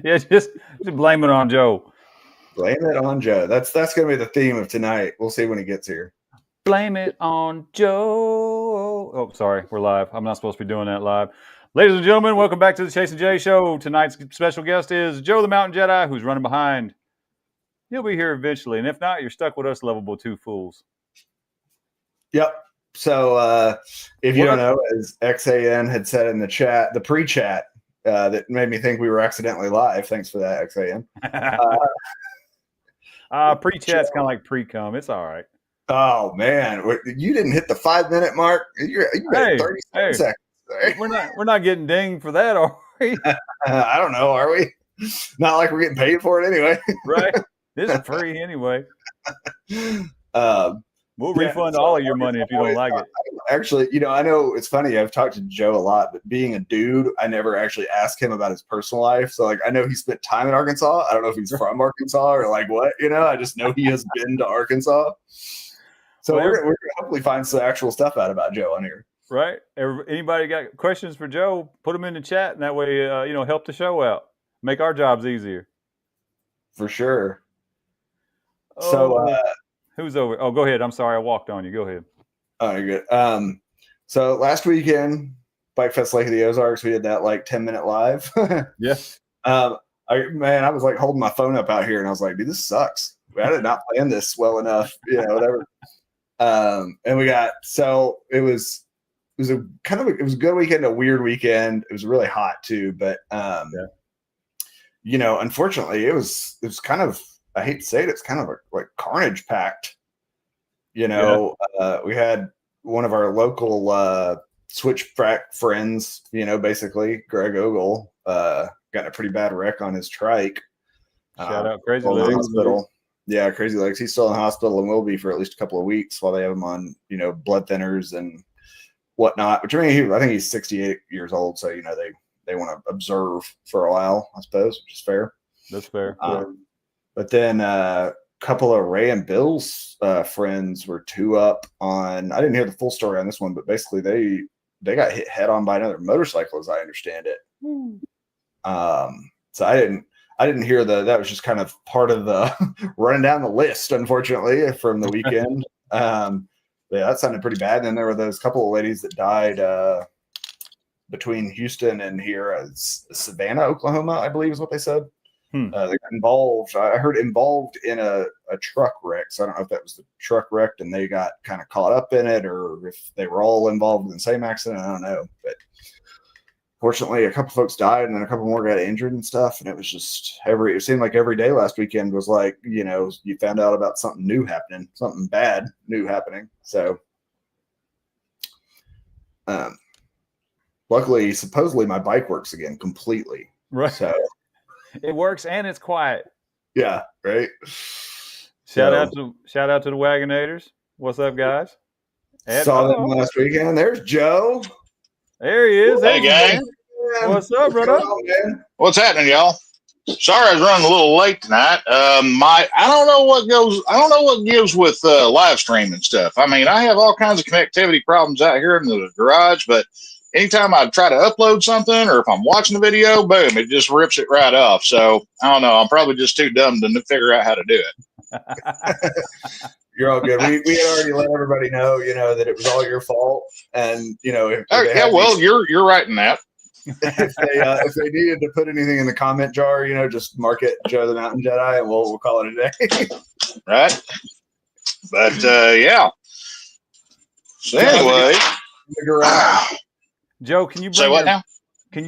Yeah, just blame it on Joe. Blame it on Joe. That's going to be the theme of tonight. We'll see when he gets here. Blame it on Joe. Oh, sorry, we're live. I'm not supposed to be doing that live. Ladies and gentlemen, welcome back to the Chase and Jay Show. Tonight's special guest is Joe the Mountain Jedi, who's running behind. He'll be here eventually, and if not, you're stuck with us lovable two fools. Yep. So if you don't know, as XAN had said in the chat, the pre-chat, that made me think we were accidentally live. Thanks for that, XAN. Pre-chat's kind of like pre-cum. It's all right. Oh man, you didn't hit the 5-minute mark. You made 37 seconds. We're not getting dinged for that, are we? I don't know. Are we? Not like we're getting paid for it anyway. Right. This is free anyway. We'll refund all of your money if you don't like it. Actually, I know it's funny. I've talked to Joe a lot, but being a dude, I never actually asked him about his personal life. So, I know he spent time in Arkansas. I don't know if he's from Arkansas or what. I just know he has been to Arkansas. So we're going to hopefully find some actual stuff out about Joe on here. Right. Anybody got questions for Joe? Put them in the chat, and that way, help the show out. Make our jobs easier. For sure. Oh, so, who's over? Oh, go ahead. I'm sorry. I walked on you. Go ahead. Oh, you're good. So last weekend, Bike Fest Lake of the Ozarks, we did that 10-minute live. Yeah. I was holding my phone up out here, and I was like, dude, this sucks. I did not plan this well enough, whatever. And we got, so it was a good weekend, a weird weekend. It was really hot too, but, unfortunately it was kind of, I hate to say it, it's kind of like carnage packed. We had one of our local switch frack friends, basically Greg Ogle, got in a pretty bad wreck on his trike. Shout out Crazy Legs. Hospital. Yeah, Crazy Legs. He's still in the hospital and will be for at least a couple of weeks while they have him on, blood thinners and whatnot. Which I think he's 68 years old, so they want to observe for a while, I suppose, which is fair. That's fair. But then a couple of Ray and Bill's friends were two up on. I didn't hear the full story on this one, but basically they got hit head on by another motorcycle, as I understand it. So I didn't hear that was just kind of part of the running down the list, unfortunately, from the weekend. Yeah, that sounded pretty bad. And then there were those couple of ladies that died between Houston and here, Savannah, Oklahoma, I believe is what they said. They got involved. I heard involved in a truck wreck. So I don't know if that was the truck wrecked and they got kind of caught up in it, or if they were all involved in the same accident. I don't know, but fortunately, a couple folks died, and then a couple more got injured and stuff. And it was just it seemed like every day last weekend was like, you found out about something new happening, something bad new happening. So, luckily, supposedly my bike works again completely. Right. So it works and it's quiet. Yeah. Right. Shout out to the Wagonators. What's up, guys? Saw them last weekend. There's Joe. There he is. Hey, gang. What's up, brother? What's happening, y'all? Sorry I was running a little late tonight. I don't know what gives with live streaming stuff. I mean, I have all kinds of connectivity problems out here in the garage, but anytime I try to upload something or if I'm watching a video, boom, it just rips it right off. So I don't know. I'm probably just too dumb to figure out how to do it. You're all good. We had already let everybody know, that it was all your fault. And, you're right in that. If they needed to put anything in the comment jar, just mark it Joe the Mountain Jedi and we'll call it a day. Right. But, yeah. So anyway. Joe, can you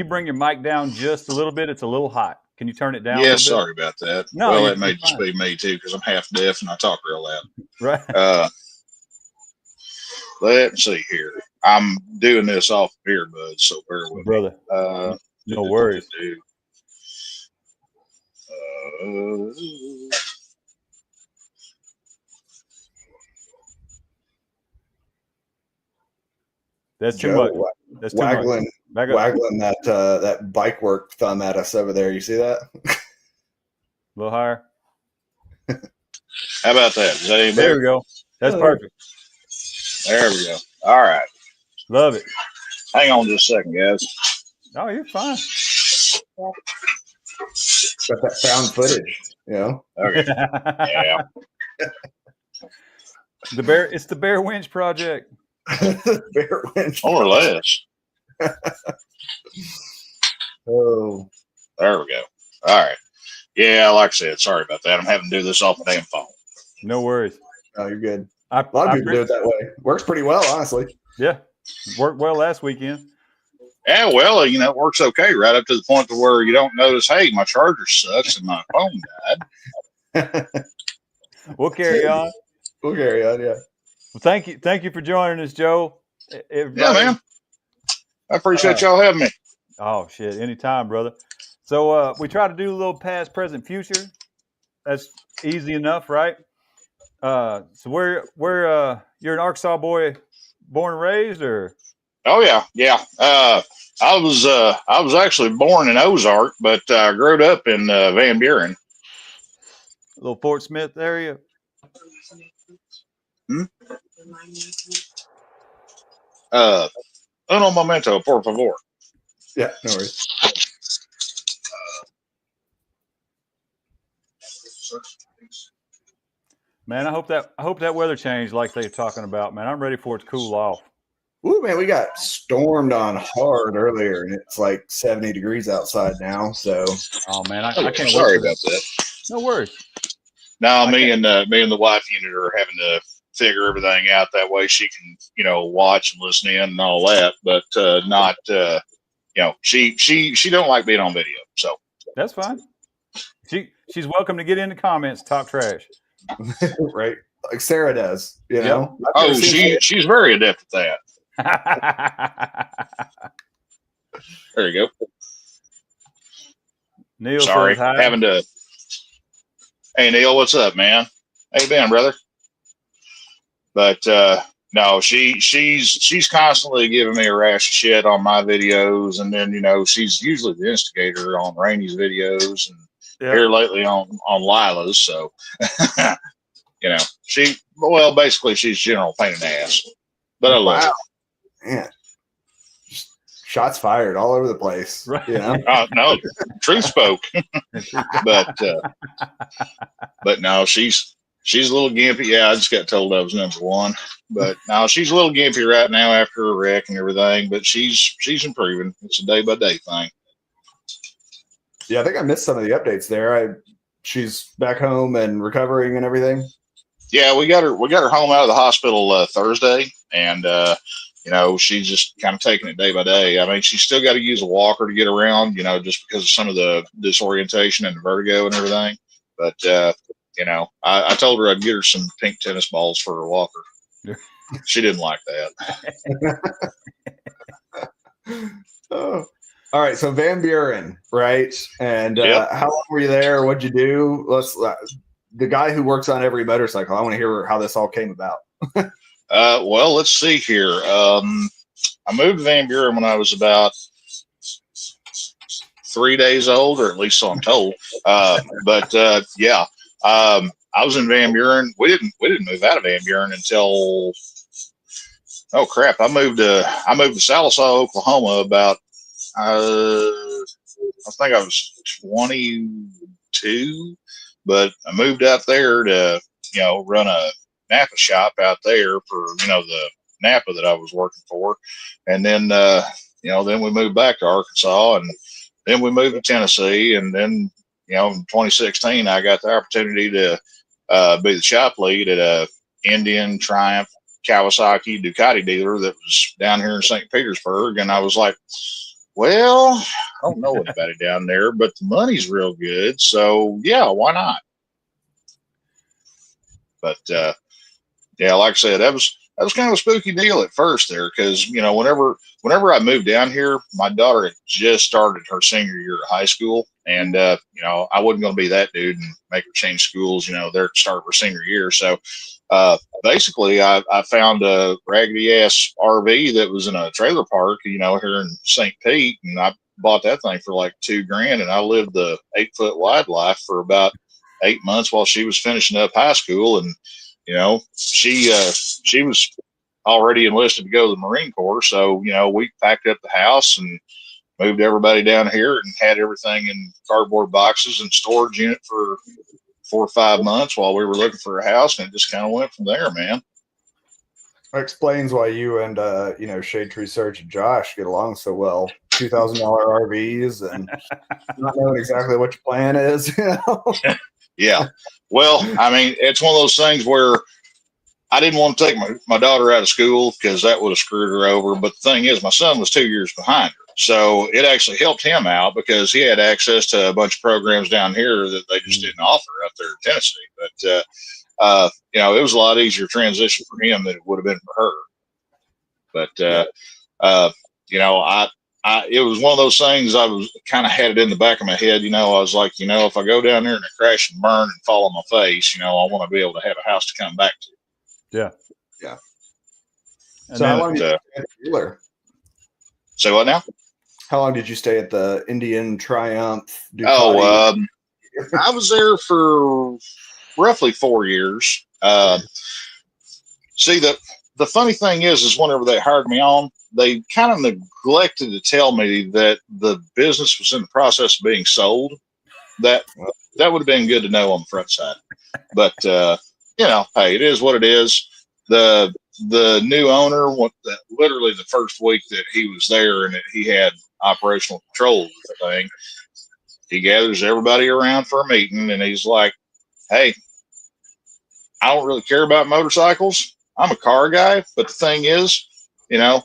bring your mic down just a little bit? It's a little hot. Can you turn it down? Yeah, sorry about that. No, well, it may just be me too because I'm half deaf and I talk real loud. Right. Let's see here. I'm doing this off of earbuds, so bear with me. Brother. No worries. That's too much. That's too much. Waggling that bike work thumb at us over there. You see that? A little higher. How about that? Is that any better? There we go. That's perfect. There we go. All right. Love it. Hang on just a second, guys. Oh, you're fine. Got that found footage, you know. Okay. Yeah. It's the Bear Winch Project. Bear winch. More or less. Oh, There we go. All right. Yeah, like I said, sorry about that. I'm having to do this off my damn phone. No worries. no, you're good. I, A lot of I people do it that way. Works pretty well, honestly. Yeah, worked well last weekend. Yeah, well, you know, it works okay right up to the point to where you don't notice, hey, my charger sucks and my phone died. We'll carry on. We'll carry on, yeah. Well, thank you for joining us, Joe. Everybody. Yeah, man. I appreciate y'all having me. Oh shit, anytime, brother. So we try to do a little past, present, future. That's easy enough, right? So where you're an Arkansas boy, born and raised, or? Oh yeah, yeah. I was actually born in Ozark, but I grew up in Van Buren. A little Fort Smith area. Uno momento, por favor. Yeah, no worries. Man, I hope that weather changed like they're talking about. Man, I'm ready for it to cool off. Ooh, man, we got stormed on hard earlier, and it's like 70 degrees outside now. So, Oh man, I Oh, can't sorry wait for about that. No worries. No, me and the wife unit are having to figure everything out. That way she can, you know, watch and listen in and all that, but not, you know, she don't like being on video. So That's fine. She's welcome to get in the comments, talk trash. right, like Sarah does, you know. Oh, she's very adept at that. There you go. Neil Sorry, says hi. having to. Hey Neil, what's up, man? How you been, brother? But no, she's constantly giving me a rash of shit on my videos, and then you know she's usually the instigator on Rainey's videos, and here lately on Lila's. So you know basically she's general pain in the ass, but I love her. Man. Shots fired all over the place. Right. You know? No, truth spoke. but no, she's a little gimpy. Yeah, I just got told I was number one. But no, she's a little gimpy right now after a wreck and everything. But she's improving. It's a day by day thing. Yeah, I think I missed some of the updates there. She's back home and recovering and everything. Yeah, we got her home out of the hospital Thursday, and you know, she's just kind of taking it day by day. I mean, she's still got to use a walker to get around, you know, just because of some of the disorientation and the vertigo and everything. But, you know, I told her I'd get her some pink tennis balls for her walker. She didn't like that. Oh. All right. So Van Buren, right? And how long were you there? What'd you do? The guy who works on every motorcycle, I want to hear how this all came about. Well, let's see here. I moved to Van Buren when I was about 3 days old, or at least so I'm told. But yeah, I was in Van Buren. We didn't move out of Van Buren until I moved to Sallisaw, Oklahoma about I think I was 22, but I moved out there to run a Napa shop out there for the Napa that I was working for, and then then we moved back to Arkansas, and then we moved to Tennessee, and then in 2016 I got the opportunity to be the shop lead at a Indian, Triumph, Kawasaki, Ducati dealer that was down here in St. Petersburg, and I was like, well, I don't know anybody down there, but the money's real good, so yeah, why not? But yeah, like I said, that was kind of a spooky deal at first there, because whenever I moved down here, my daughter had just started her senior year of high school, and I wasn't going to be that dude and make her change schools, there at the start of her senior year. So basically, I found a raggedy ass RV that was in a trailer park, here in St. Pete, and I bought that thing for like $2,000, and I lived the 8-foot wide life for about 8 months while she was finishing up high school, and she was already enlisted to go to the Marine Corps. So, we packed up the house and, moved everybody down here and had everything in cardboard boxes and storage unit for 4 or 5 months while we were looking for a house, and it just kind of went from there, man. That explains why you and Shade Tree Search and Josh get along so well. $2,000 RVs and not knowing exactly what your plan is. Yeah. Well, I mean, it's one of those things where I didn't want to take my daughter out of school because that would have screwed her over. But the thing is, my son was 2 years behind her. So it actually helped him out because he had access to a bunch of programs down here that they just didn't offer up there in Tennessee. But, it was a lot easier transition for him than it would have been for her. But, it was one of those things I was kind of had it in the back of my head. I was like, if I go down there and I crash and burn and fall on my face, I want to be able to have a house to come back to. Yeah. Yeah. And so then, how long did you stay at the dealer? Say what now? How long did you stay at the Indian Triumph? Ducati? I was there for roughly 4 years. See, the funny thing is whenever they hired me on, they kind of neglected to tell me that the business was in the process of being sold. That would have been good to know on the front side. But, hey, it is what it is. The new owner, literally the first week that he was there and he had operational control of the thing, he gathers everybody around for a meeting and he's like, hey, I don't really care about motorcycles. I'm a car guy, but the thing is, I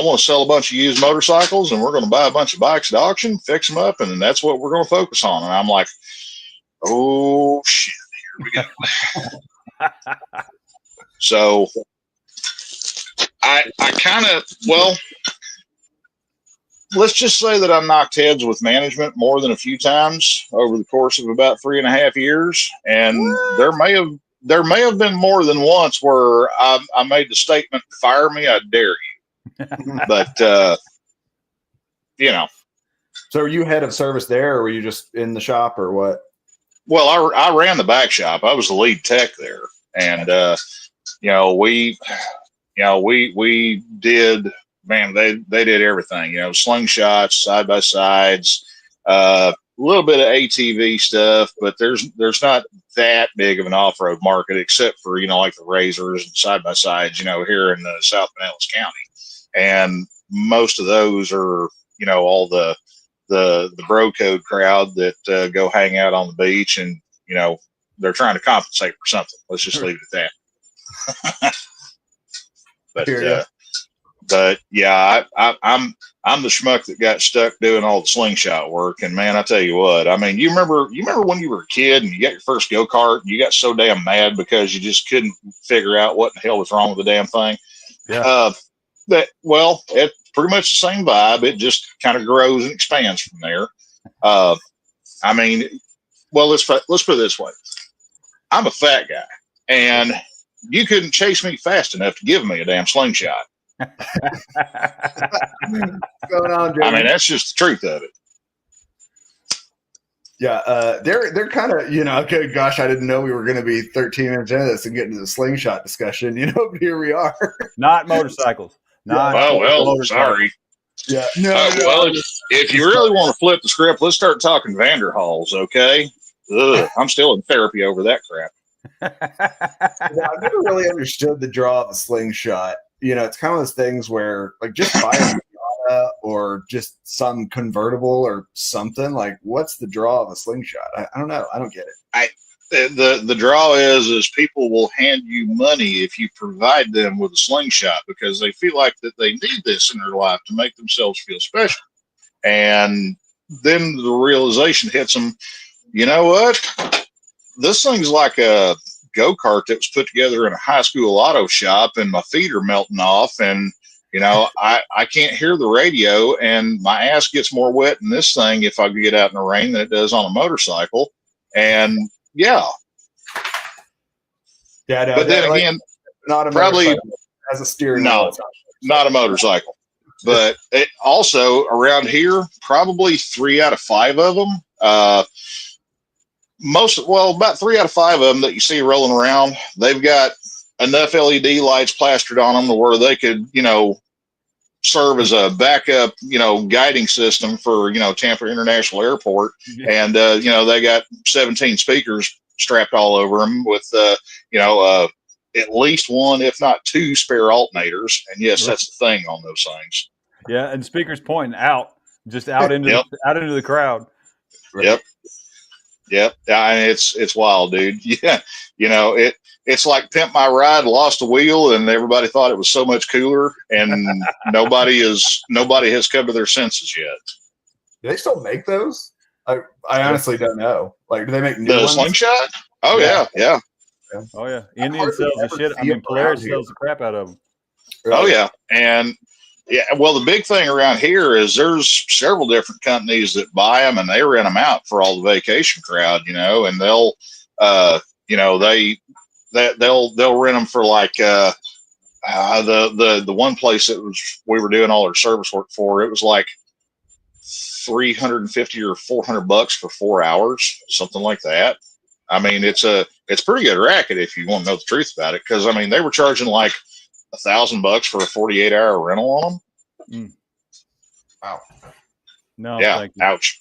want to sell a bunch of used motorcycles and we're going to buy a bunch of bikes at auction, fix them up, and that's what we're going to focus on. And I'm like, oh, shit, here we go. So I kind of, let's just say that I knocked heads with management more than a few times over the course of about 3.5 years. And there may have been more than once where I made the statement, fire me, I dare you. But, So are you head of service there or were you just in the shop or what? Well, I ran the back shop. I was the lead tech there. And, we did, man, they did everything, slingshots, side by sides, a little bit of ATV stuff, but there's not that big of an off-road market except for, like the Razors and side by sides, here in South Pinellas County. And most of those are, all the bro code crowd that go hang out on the beach and, they're trying to compensate for something. Let's just leave it at that. But yeah, I'm the schmuck that got stuck doing all the slingshot work. And man, I tell you what, I mean, you remember when you were a kid and you got your first go-kart and you got so damn mad because you just couldn't figure out what the hell was wrong with the damn thing. Yeah. It's pretty much the same vibe. It just kind of grows and expands from there. Let's put it this way. I'm a fat guy and you couldn't chase me fast enough to give me a damn slingshot. What's going on, Jamie? I mean, that's just the truth of it. Yeah, they're kind of, okay, gosh, I didn't know we were going to be 13 minutes into this and get into the slingshot discussion, but here we are. Not motorcycles. Sorry. Yeah. If you really want to flip the script, let's start talking Vanderhalls, okay? I'm still in therapy over that crap. I've never really understood the draw of a slingshot. It's kind of those things where, like, just buy a Miata or just some convertible or something. Like, what's the draw of a slingshot? I don't know. I don't get it. The draw is people will hand you money if you provide them with a slingshot because they feel like that they need this in their life to make themselves feel special. And then the realization hits them, you know what? This thing's like a go-kart that was put together in a high school auto shop and my feet are melting off and, I can't hear the radio and my ass gets more wet in this thing if I get out in the rain than it does on a motorcycle. And yeah. Yeah, no, but then again, not a probably has a steering wheel. No, not a motorcycle. But it also around here, probably 3 out of 5 of them, about 3 out of 5 of them that you see rolling around, they've got enough LED lights plastered on them to where they could, serve as a backup, guiding system for, Tampa International Airport. And, they got 17 speakers strapped all over them with, at least one, if not two spare alternators. And yes, that's the thing on those things. Yeah. And speakers pointing out, just out into the crowd. Yep. Yep. I mean, it's wild, dude. Yeah. It's like Pimp My Ride lost a wheel and everybody thought it was so much cooler, and nobody has come to their senses yet. Do they still make those? I honestly don't know. Like, do they make new the ones? Slingshot? Oh yeah. Oh yeah. Indian sells the shit. I mean, Polaris sells the crap out of them. Really? Oh yeah. And yeah, well, the big thing around here is there's several different companies that buy them and they rent them out for all the vacation crowd, and they'll, they'll rent them for like, the one place we were doing all our service work for, it was like $350 or $400 for 4 hours, something like that. I mean, it's pretty good racket if you want to know the truth about it. Cause I mean, they were charging like $1,000 for a 48-hour rental on them. Wow. No. Yeah. Ouch.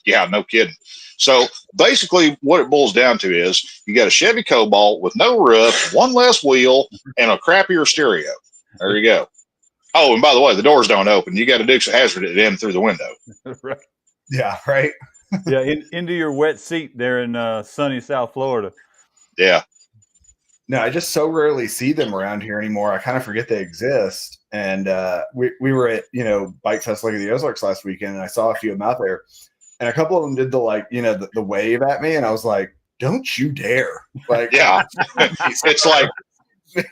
Yeah. No kidding. So basically what it boils down to is you got a Chevy Cobalt with no roof, one less wheel, and a crappier stereo. There you go. Oh, and by the way, the doors don't open. You got to Dukes of Hazzard it in through the window. Right. Yeah. Right. Yeah. Into your wet seat there in sunny South Florida. Yeah. No, I just so rarely see them around here anymore. I kind of forget they exist. And we were at, Bike Fest Lake of the Ozarks last weekend, and I saw a few of them out there. And a couple of them did the the wave at me, and I was like, "Don't you dare!" Like, yeah, it's like,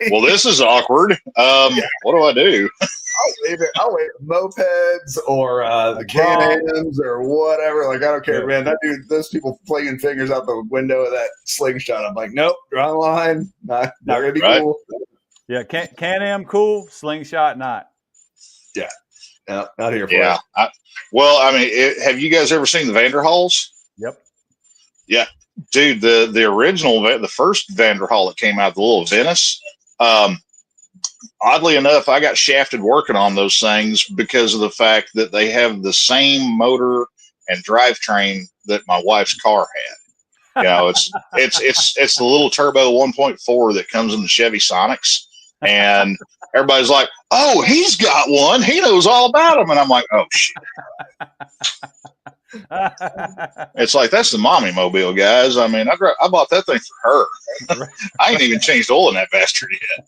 well, this is awkward. What do I do? I'll wave at mopeds or the Can-Ams or whatever. Like, I don't care, man. That dude, those people flinging fingers out the window of that Slingshot. I'm like, nope, wrong line. Not gonna be cool. Yeah, Can-Am cool, Slingshot not. Yeah, no, not here for it. Yeah. Well, I mean, have you guys ever seen the Vanderhalls? Yep. Yeah, dude, the original, the first Vanderhall that came out, the little Venice. Oddly enough, I got shafted working on those things because of the fact that they have the same motor and drivetrain that my wife's car had. It's the little turbo 1.4 that comes in the Chevy Sonics, and everybody's like, "Oh, he's got one. He knows all about them." And I'm like, "Oh shit." It's like, that's the mommy mobile, guys. I mean, I bought that thing for her. I ain't even changed oil in that bastard yet.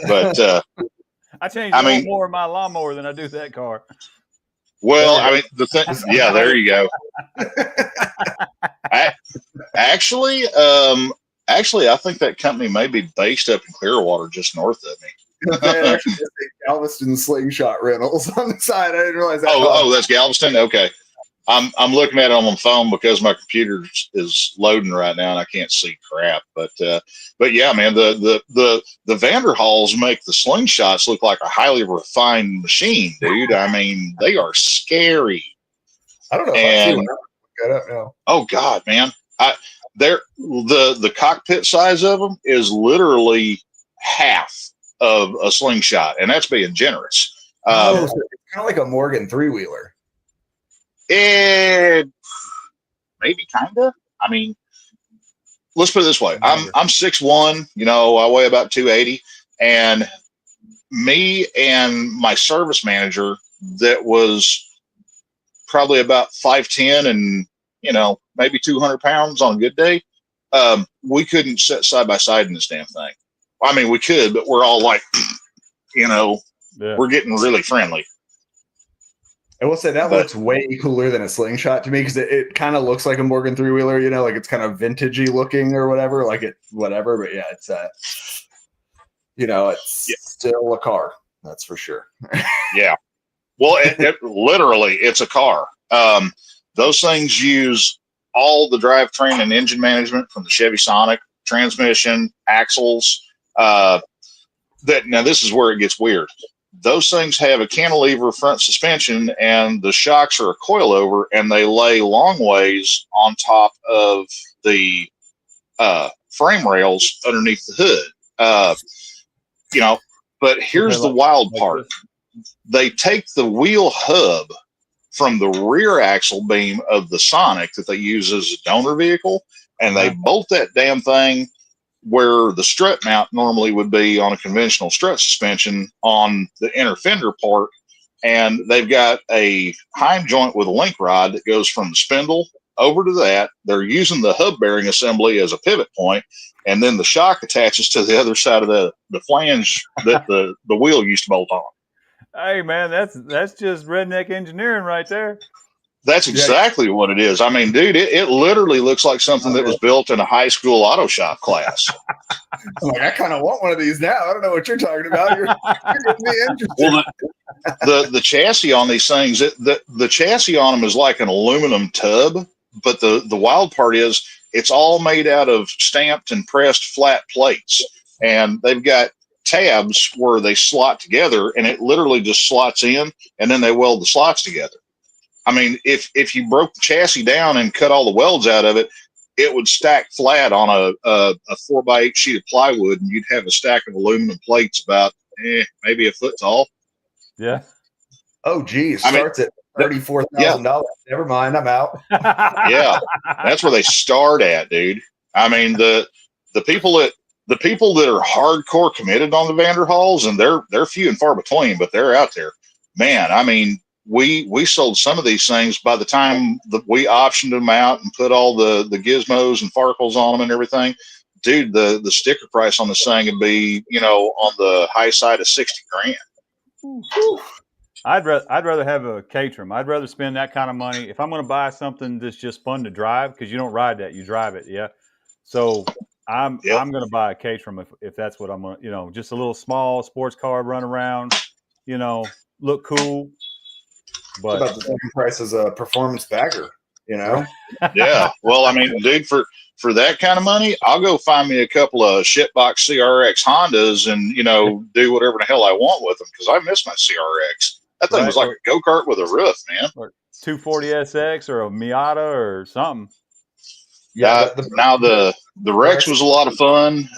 But I changed more in my lawnmower than I do that car. Well, I mean, the thing, yeah, there you go. Actually, I think that company may be based up in Clearwater, just north of me. Actually, Galveston Slingshot rentals on the side. I didn't realize that. Oh, that's Galveston. Okay. I'm looking at it on my phone because my computer is loading right now and I can't see crap. But yeah, man, the Vanderhalls make the Slingshots look like a highly refined machine, dude. I mean, they are scary. I don't know. If I don't know. Oh God, man, the cockpit size of them is literally half of a Slingshot, and that's being generous. So it's kind of like a Morgan 3-wheeler. Maybe kind of. I mean, let's put it this way. I'm 6'1", I weigh about 280, and me and my service manager that was probably about 5'10" and, maybe 200 pounds on a good day. We couldn't sit side by side in this damn thing. I mean, we could, but we're all like, we're getting really friendly. I will say that looks way cooler than a Slingshot to me, because it kind of looks like a Morgan 3-wheeler, like it's kind of vintagey looking or whatever, but yeah, it's it's still a car, that's for sure. Yeah. Well, it literally, it's a car. Those things use all the drivetrain and engine management from the Chevy Sonic, transmission, axles. Now this is where it gets weird. Those things have a cantilever front suspension, and the shocks are a coilover, and they lay long ways on top of the frame rails underneath the hood. But here's the wild part. they take the wheel hub from the rear axle beam of the Sonic that they use as a donor vehicle, and they bolt that damn thing where the strut mount normally would be on a conventional strut suspension on the inner fender part. And they've got a hind joint with a link rod that goes from the spindle over to that. They're using the hub bearing assembly as a pivot point, and then the shock attaches to the other side of the flange that the wheel used to bolt on. Hey man, that's just redneck engineering right there. That's exactly what it is. I mean, dude, it literally looks like something that was built in a high school auto shop class. I'm like, I kind of want one of these now. I don't know what you're talking about. You're getting me interested. Well, the chassis on these things, the chassis on them is like an aluminum tub, but the wild part is it's all made out of stamped and pressed flat plates, and they've got tabs where they slot together, and it literally just slots in, and then they weld the slots together. I mean, if you broke the chassis down and cut all the welds out of it, it would stack flat on a 4x8 sheet of plywood, and you'd have a stack of aluminum plates about maybe a foot tall. Yeah. Oh, geez. Starts at $34,000. Yeah. Never mind. I'm out. Yeah. That's where they start at, dude. I mean, the people that are hardcore committed on the Vanderhalls, and they're few and far between, but they're out there. Man, I mean, we sold some of these things by the time that we optioned them out and put all the gizmos and farkles on them and everything. Dude, the sticker price on this thing would be, on the high side of $60,000. I'd rather have a Caterham. I'd rather spend that kind of money if I'm going to buy something that's just fun to drive, because you don't ride that, you drive it. Yeah. So I'm going to buy a Caterham if that's what I'm going to, just a little small sports car, run around, look cool. But about the same price as a performance bagger, Yeah. Well, I mean, dude, for that kind of money, I'll go find me a couple of shitbox CRX Hondas and, do whatever the hell I want with them, because I miss my CRX. That thing was like a go-kart with a roof, man. Or 240SX or a Miata or something. Yeah. Now the Rex was a lot of fun.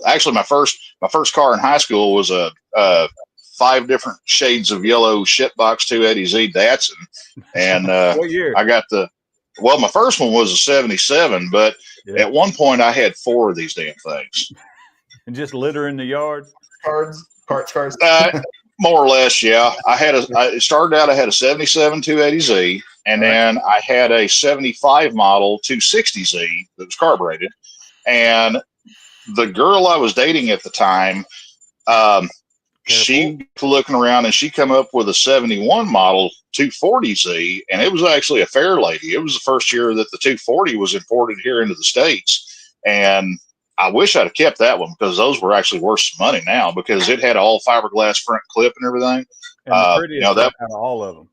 Actually, my first car in high school was a 5 different shades of yellow shitbox 280Z Datsun. And what year? I got my first one was a 77, but at one point I had 4 of these damn things. And just litter in the yard? Parts. More or less, yeah. It started out, I had a 77 280Z, and then I had a 75 model 260Z that was carbureted. And the girl I was dating at the time, she looking around and she come up with a 71 model 240Z, and it was actually a fair lady. It was the first year that the 240 was imported here into the States. And I wish I'd have kept that one, because those were actually worth some money now, because it had all fiberglass front clip and everything. And the prettiest out of all of them.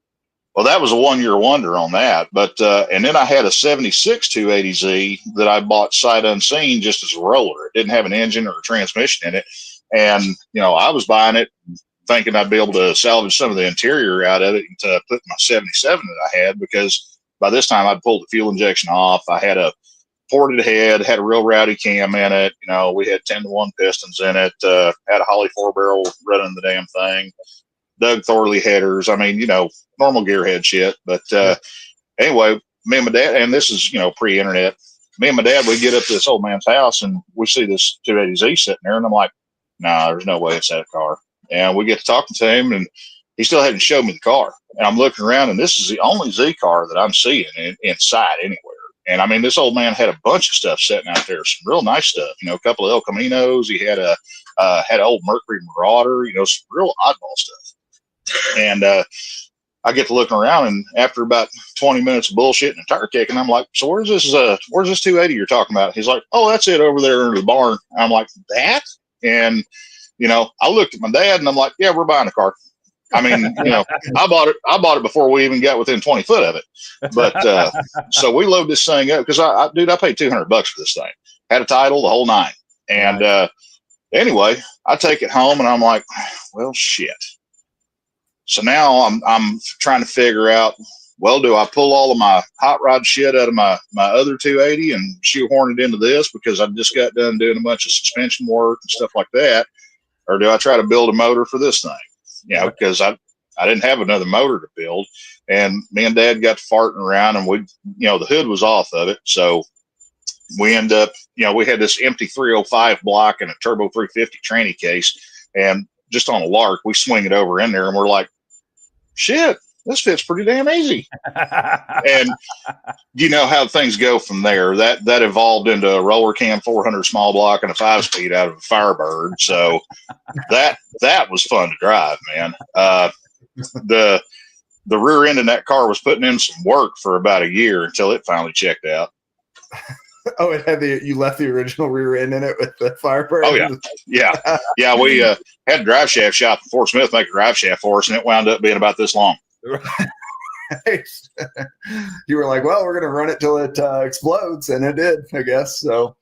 Well, that was a 1-year wonder on that. But and then I had a 76 280Z that I bought sight unseen just as a roller. It didn't have an engine or a transmission in it. And, I was buying it thinking I'd be able to salvage some of the interior out of it to put my 77 that I had, because by this time I'd pulled the fuel injection off. I had a ported head, had a real rowdy cam in it. We had 10-to-1 pistons in it, had a Holly 4-barrel running the damn thing, Doug Thorley headers. I mean, normal gearhead shit. But anyway, me and my dad, and this is, pre-internet, me and my dad, we get up to this old man's house and we see this 280Z sitting there, and I'm like, nah, there's no way it's that car. And we get to talking to him, and he still hadn't showed me the car. And I'm looking around, and this is the only Z car that I'm seeing inside anywhere. And I mean, this old man had a bunch of stuff sitting out there, some real nice stuff. A couple of El Caminos. He had an old Mercury Marauder. Some real oddball stuff. And I get to looking around, and after about 20 minutes of bullshit and a tire kicking, I'm like, so where's this 280 you're talking about? He's like, oh, that's it over there in the barn. I'm like, that? And I looked at my dad, and I'm like, yeah, we're buying a car. I mean, I bought it before we even got within 20 foot of it. But so we load this thing up, because I paid $200 for this thing. Had a title, the whole 9. And anyway, I take it home, and I'm like, well, shit. So now I'm trying to figure out, well, do I pull all of my hot rod shit out of my other 280 and shoehorn it into this, because I just got done doing a bunch of suspension work and stuff like that? Or do I try to build a motor for this thing? Because I I didn't have another motor to build, and me and Dad got to farting around, and the hood was off of it, so we end up, we had this empty 305 block and a turbo 350 tranny case, and just on a lark, we swing it over in there, and we're like, shit, this fits pretty damn easy. And you know how things go from there. That evolved into a roller cam 400 small block and a 5-speed out of a Firebird. So that was fun to drive, man. The rear end in that car was putting in some work for about a year until it finally checked out. Oh, it had you left the original rear end in it with the Firebird. Oh yeah. We had a drive shaft shop at Fort Smith make a drive shaft for us, and it wound up being about this long. Nice. You were like, well, we're going to run it till it explodes, and it did, I guess. So,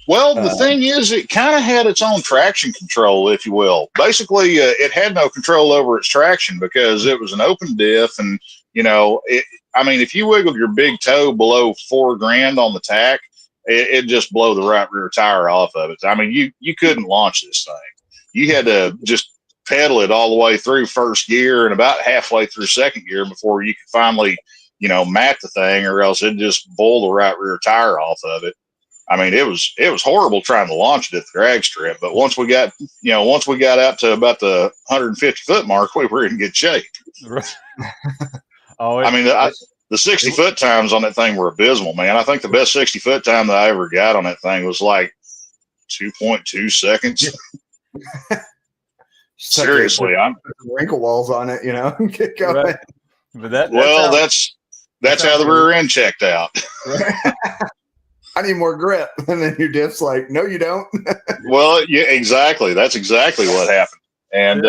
well, the thing is, it kind of had its own traction control, if you will. Basically, it had no control over its traction because it was an open diff, and if you wiggled your big toe below $4,000 on the tack, it just blow the right rear tire off of it. I mean, you couldn't launch this thing. You had to just pedal it all the way through first gear and about halfway through second gear before you could finally, mat the thing, or else it'd just bowl the right rear tire off of it. I mean, it was horrible trying to launch it at the drag strip, but once we got out to about the 150-foot mark, we were in good shape. The 60-foot times on that thing were abysmal, man. I think the best 60-foot time that I ever got on that thing was like 2.2 seconds. Seriously, I'm wrinkle walls on it, Get going. Right. But that's how the rear end checked out. Right. I need more grip, and then your diff's like, no, you don't. Well, yeah, exactly. That's exactly what happened, and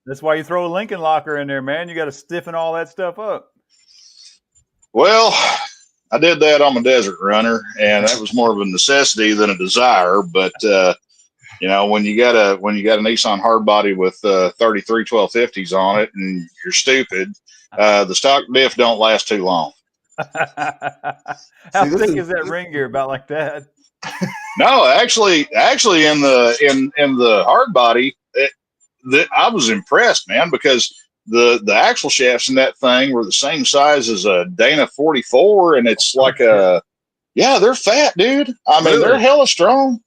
that's why you throw a Lincoln locker in there, man. You got to stiffen all that stuff up. Well, I did that on my Desert Runner, and that was more of a necessity than a desire. But when you got a Nissan hardbody with 33 1250s on it, and you're stupid, the stock diff don't last too long. How thick is that ring gear? About like that? No, actually, in the hardbody, I was impressed, man, because the axle shafts in that thing were the same size as a Dana 44, and it's like they're fat, dude. I mean, they're hella strong.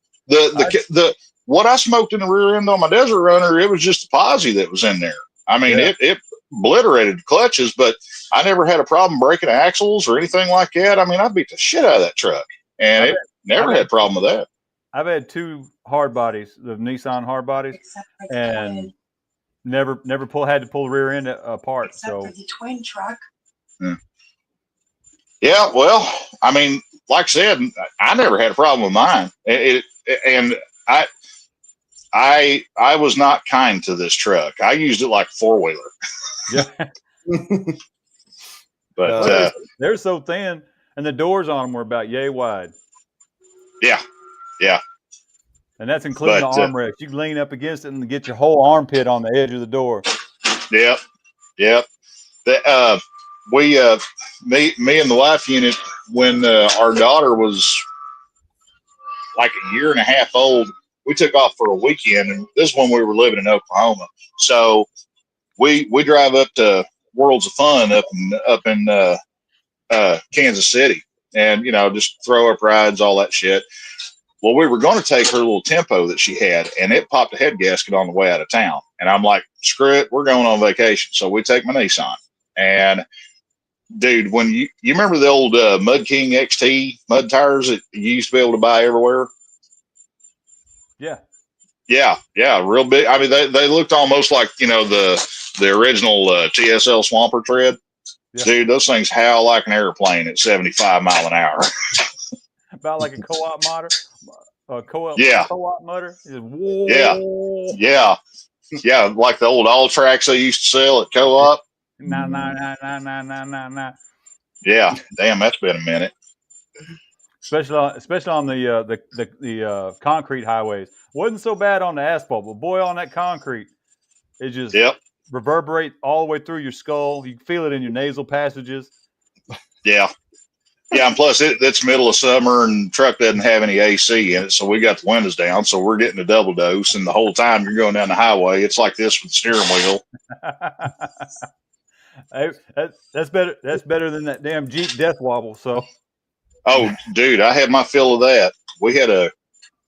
What I smoked in the rear end on my Desert Runner, it was just the posi that was in there. I mean, it obliterated clutches, but I never had a problem breaking axles or anything like that. I mean, I beat the shit out of that truck, and it never had a problem with that. I've had 2 hard bodies, the Nissan hard bodies, and never had to pull the rear end apart. Except so for the twin truck. Yeah, well, I mean, like I said, I never had a problem with mine. I was not kind to this truck. I used it like a 4-wheeler. Yeah. But they're so thin, and the doors on them were about yay wide. Yeah. And that's including the armrest. You can lean up against it and get your whole armpit on the edge of the door. Yep. Me and the wife unit, when our daughter was like a year and a half old, we took off for a weekend, and this is when we were living in Oklahoma. So we drive up to Worlds of Fun up in Kansas City, and just throw up rides, all that shit. Well, we were going to take her little Tempo that she had, and it popped a head gasket on the way out of town. And I'm like, screw it, we're going on vacation. So we take my Nissan. And dude, when you remember the old Mud King XT mud tires that you used to be able to buy everywhere? Yeah, real big. I mean, they looked almost like the original TSL Swamper tread. Yeah. Dude, those things howl like an airplane at 75 mile an hour. About like a co-op motor. Co-op motor. Yeah, like the old all tracks they used to sell at co-op. Nah. Yeah, damn, that's been a minute. Especially on the concrete highways. Wasn't so bad on the asphalt, but boy, on that concrete, it just reverberate all the way through your skull. You can feel it in your nasal passages. Yeah. Yeah, and plus it's middle of summer and the truck doesn't have any AC in it, so we got the windows down, so we're getting a double dose. And the whole time you're going down the highway, it's like this with the steering wheel. Hey, that's better. That's better than that damn Jeep death wobble. So, Oh, dude, I had my fill of that. We had a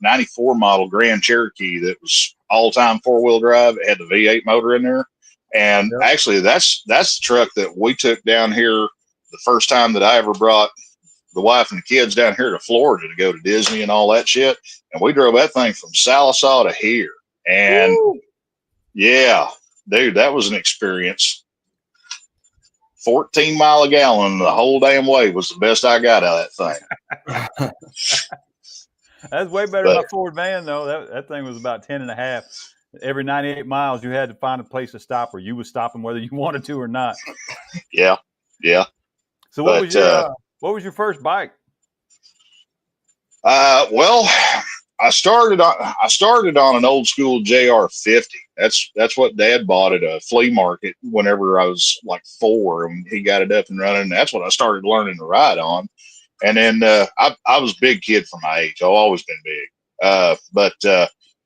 '94 model Grand Cherokee that was all-time four-wheel drive. It had the V8 motor in there, and yep. actually, that's the truck that we took down here the first time that I ever brought the wife and the kids down here to Florida to go to Disney and all that shit. And we drove that thing from Sallisaw to here, and Woo! yeah, dude, that was an experience. 14 mile a gallon the whole damn way was the best I got out of that thing. That's way better than my Ford van, though. That thing was about 10 and a half. Every 98 miles, you had to find a place to stop, or you was stopping whether you wanted to or not. Yeah. So what was your first bike? Well, I started on an old school JR50. That's what Dad bought at a flea market whenever I was like 4, and he got it up and running. And that's what I started learning to ride on. And then I was a big kid for my age. I've always been big. But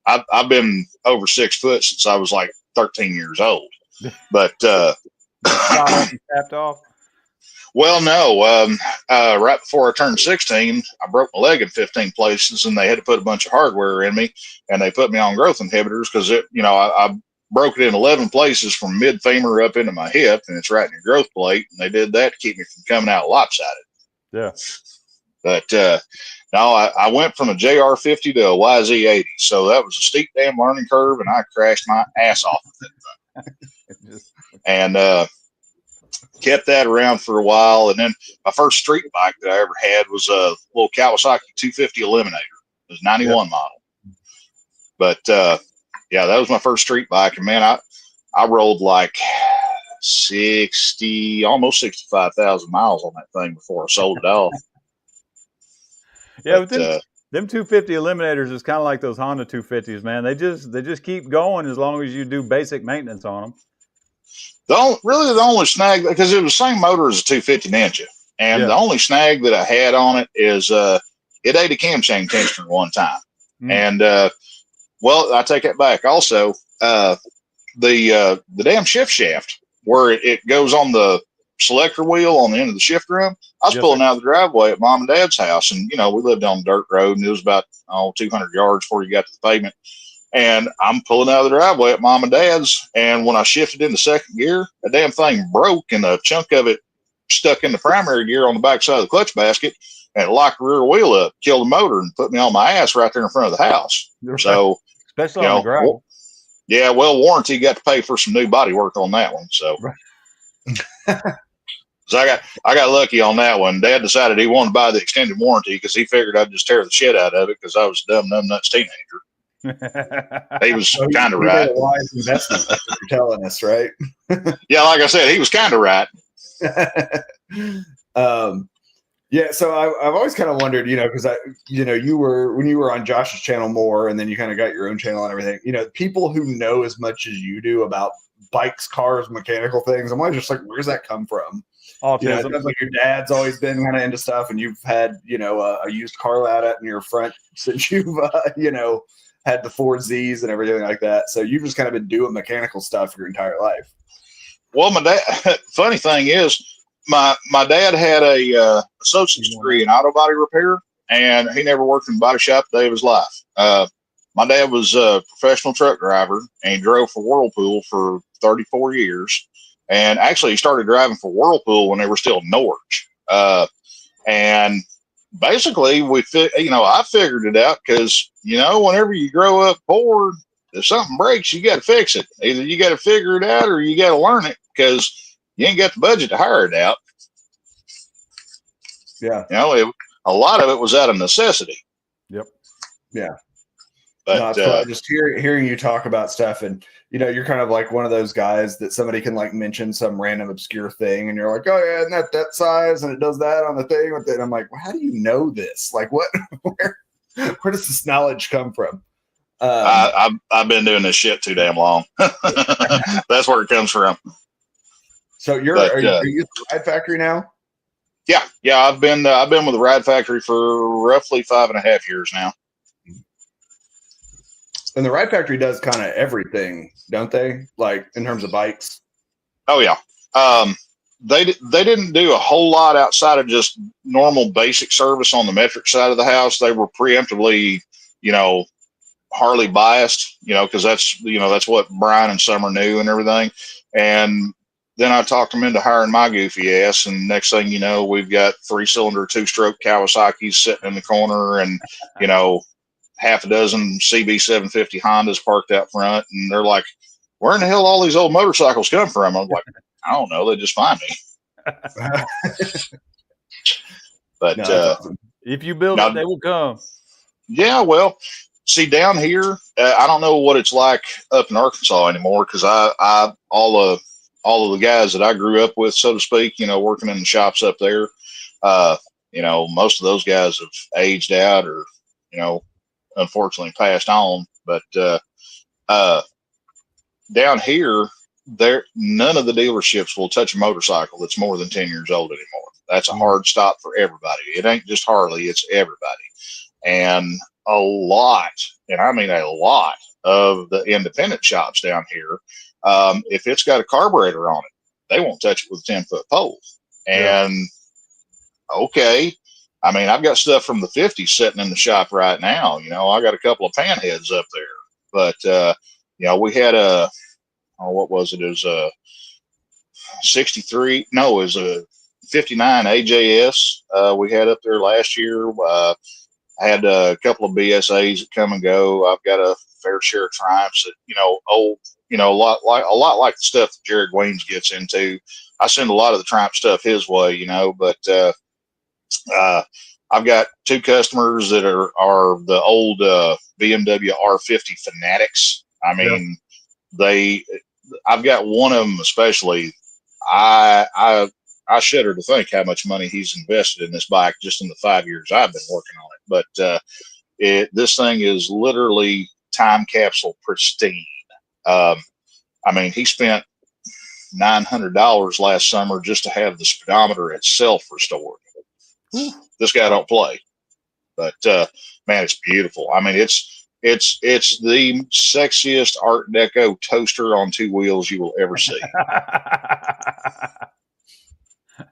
I've been over 6 foot since I was like 13 years old. But Tapped off. Well, no. Right before I turned 16, I broke my leg in 15 places, and they had to put a bunch of hardware in me, and they put me on growth inhibitors because I broke it in 11 places from mid femur up into my hip, and it's right in your growth plate. And they did that to keep me from coming out lopsided. Yeah. But no, I went from a JR50 to a YZ80, so that was a steep damn learning curve, and I crashed my ass off of it. And kept that around for a while. And then my first street bike that I ever had was a little Kawasaki 250 Eliminator. It was 91 model. But yeah, that was my first street bike. And man, I rolled like 60, almost 65,000 miles on that thing before I sold it off. Yeah, but them 250 Eliminators is kind of like those Honda 250s, man. They just keep going as long as you do basic maintenance on them. The only snag, because it was the same motor as a 250 Ninja, and the only snag that I had on it is it ate a cam chain tensioner one time. And well, I take it back. Also, the damn shift shaft where it goes on the selector wheel on the end of the shift drum. I was pulling out of the driveway at Mom and Dad's house, and we lived on a dirt road, and it was about 200 yards before you got to the pavement. And I'm pulling out of the driveway at Mom and Dad's, and when I shifted into second gear, the damn thing broke, and a chunk of it stuck in the primary gear on the back side of the clutch basket, and it locked the rear wheel up, killed the motor, and put me on my ass right there in front of the house. So, especially on the gravel. Yeah, well, warranty got to pay for some new body work on that one. So, so I got lucky on that one. Dad decided he wanted to buy the extended warranty because he figured I'd just tear the shit out of it because I was a dumb nuts teenager. He was kind of right. A wise investment, that's what you're telling us, right? Yeah, like I said, he was kind of right. Yeah, so I've always kind of wondered, because you were when you were on Josh's channel more, and then you kind of got your own channel and everything. People who know as much as you do about bikes, cars, mechanical things. I'm always just like, where's that come from? It sounds like your dad's always been kind of into stuff, and you've had a used car lot out in your front since you've had the 4Zs and everything like that. So you've just kind of been doing mechanical stuff your entire life. Well, my dad, funny thing is, my dad had a associate's degree in auto body repair, and he never worked in a body shop a day of his life. My dad was a professional truck driver, and he drove for Whirlpool for 34 years. And actually, he started driving for Whirlpool when they were still Norwich. And basically, I figured it out because, whenever you grow up poor, if something breaks, you got to fix it. Either you got to figure it out or you got to learn it because you ain't got the budget to hire it out. Yeah. A lot of it was out of necessity. Yep. Yeah. But just hearing you talk about stuff, and you're kind of like one of those guys that somebody can like mention some random obscure thing, and you're like, oh yeah, and that size, and it does that on the thing with it. And I'm like, well, how do you know this? Like, what? Where does this knowledge come from? I've been doing this shit too damn long. That's where it comes from. So are you at the Ride Factory now? Yeah. I've been with the Ride Factory for roughly 5.5 years now. And the Ride Factory does kind of everything, don't they? Like in terms of bikes. Oh yeah. They didn't do a whole lot outside of just normal basic service on the metric side of the house. They were preemptively, Harley biased, because that's what Brian and Summer knew and everything. And then I talked them into hiring my goofy ass, and next thing you know, we've got 3-cylinder, 2-stroke Kawasaki's sitting in the corner, and half a dozen CB 750 Hondas parked out front, and they're like, "Where in the hell all these old motorcycles come from?" I'm like, "I don't know. They just find me." But No, that's awesome. If you build it, they will come. Yeah, well, see down here, I don't know what it's like up in Arkansas anymore, because I all of the guys that I grew up with, so to speak, working in the shops up there, most of those guys have aged out or, unfortunately passed on. But down here, none of the dealerships will touch a motorcycle that's more than 10 years old anymore. That's a hard stop for everybody. It ain't just Harley, it's everybody. And a lot, and I mean a lot, of the independent shops down here, if it's got a carburetor on it, they won't touch it with a 10-foot pole. And okay, I mean, I've got stuff from the 50s sitting in the shop right now. I got a couple of panheads up there. But we had what was it? It was a 63. No, it was a 59 AJS. We had up there last year. I had a couple of BSAs that come and go. I've got a fair share of Triumphs that, old, a lot like the stuff that Jared Weems gets into. I send a lot of the Triumph stuff his way, but I've got 2 customers that are the old BMW R50 fanatics. I mean, I've got one of them especially. I shudder to think how much money he's invested in this bike just in the 5 years I've been working on it. But this thing is literally time capsule pristine. I mean, he spent $900 last summer just to have the speedometer itself restored. This guy don't play, but man, it's beautiful. I mean, it's the sexiest Art Deco toaster on 2 wheels you will ever see.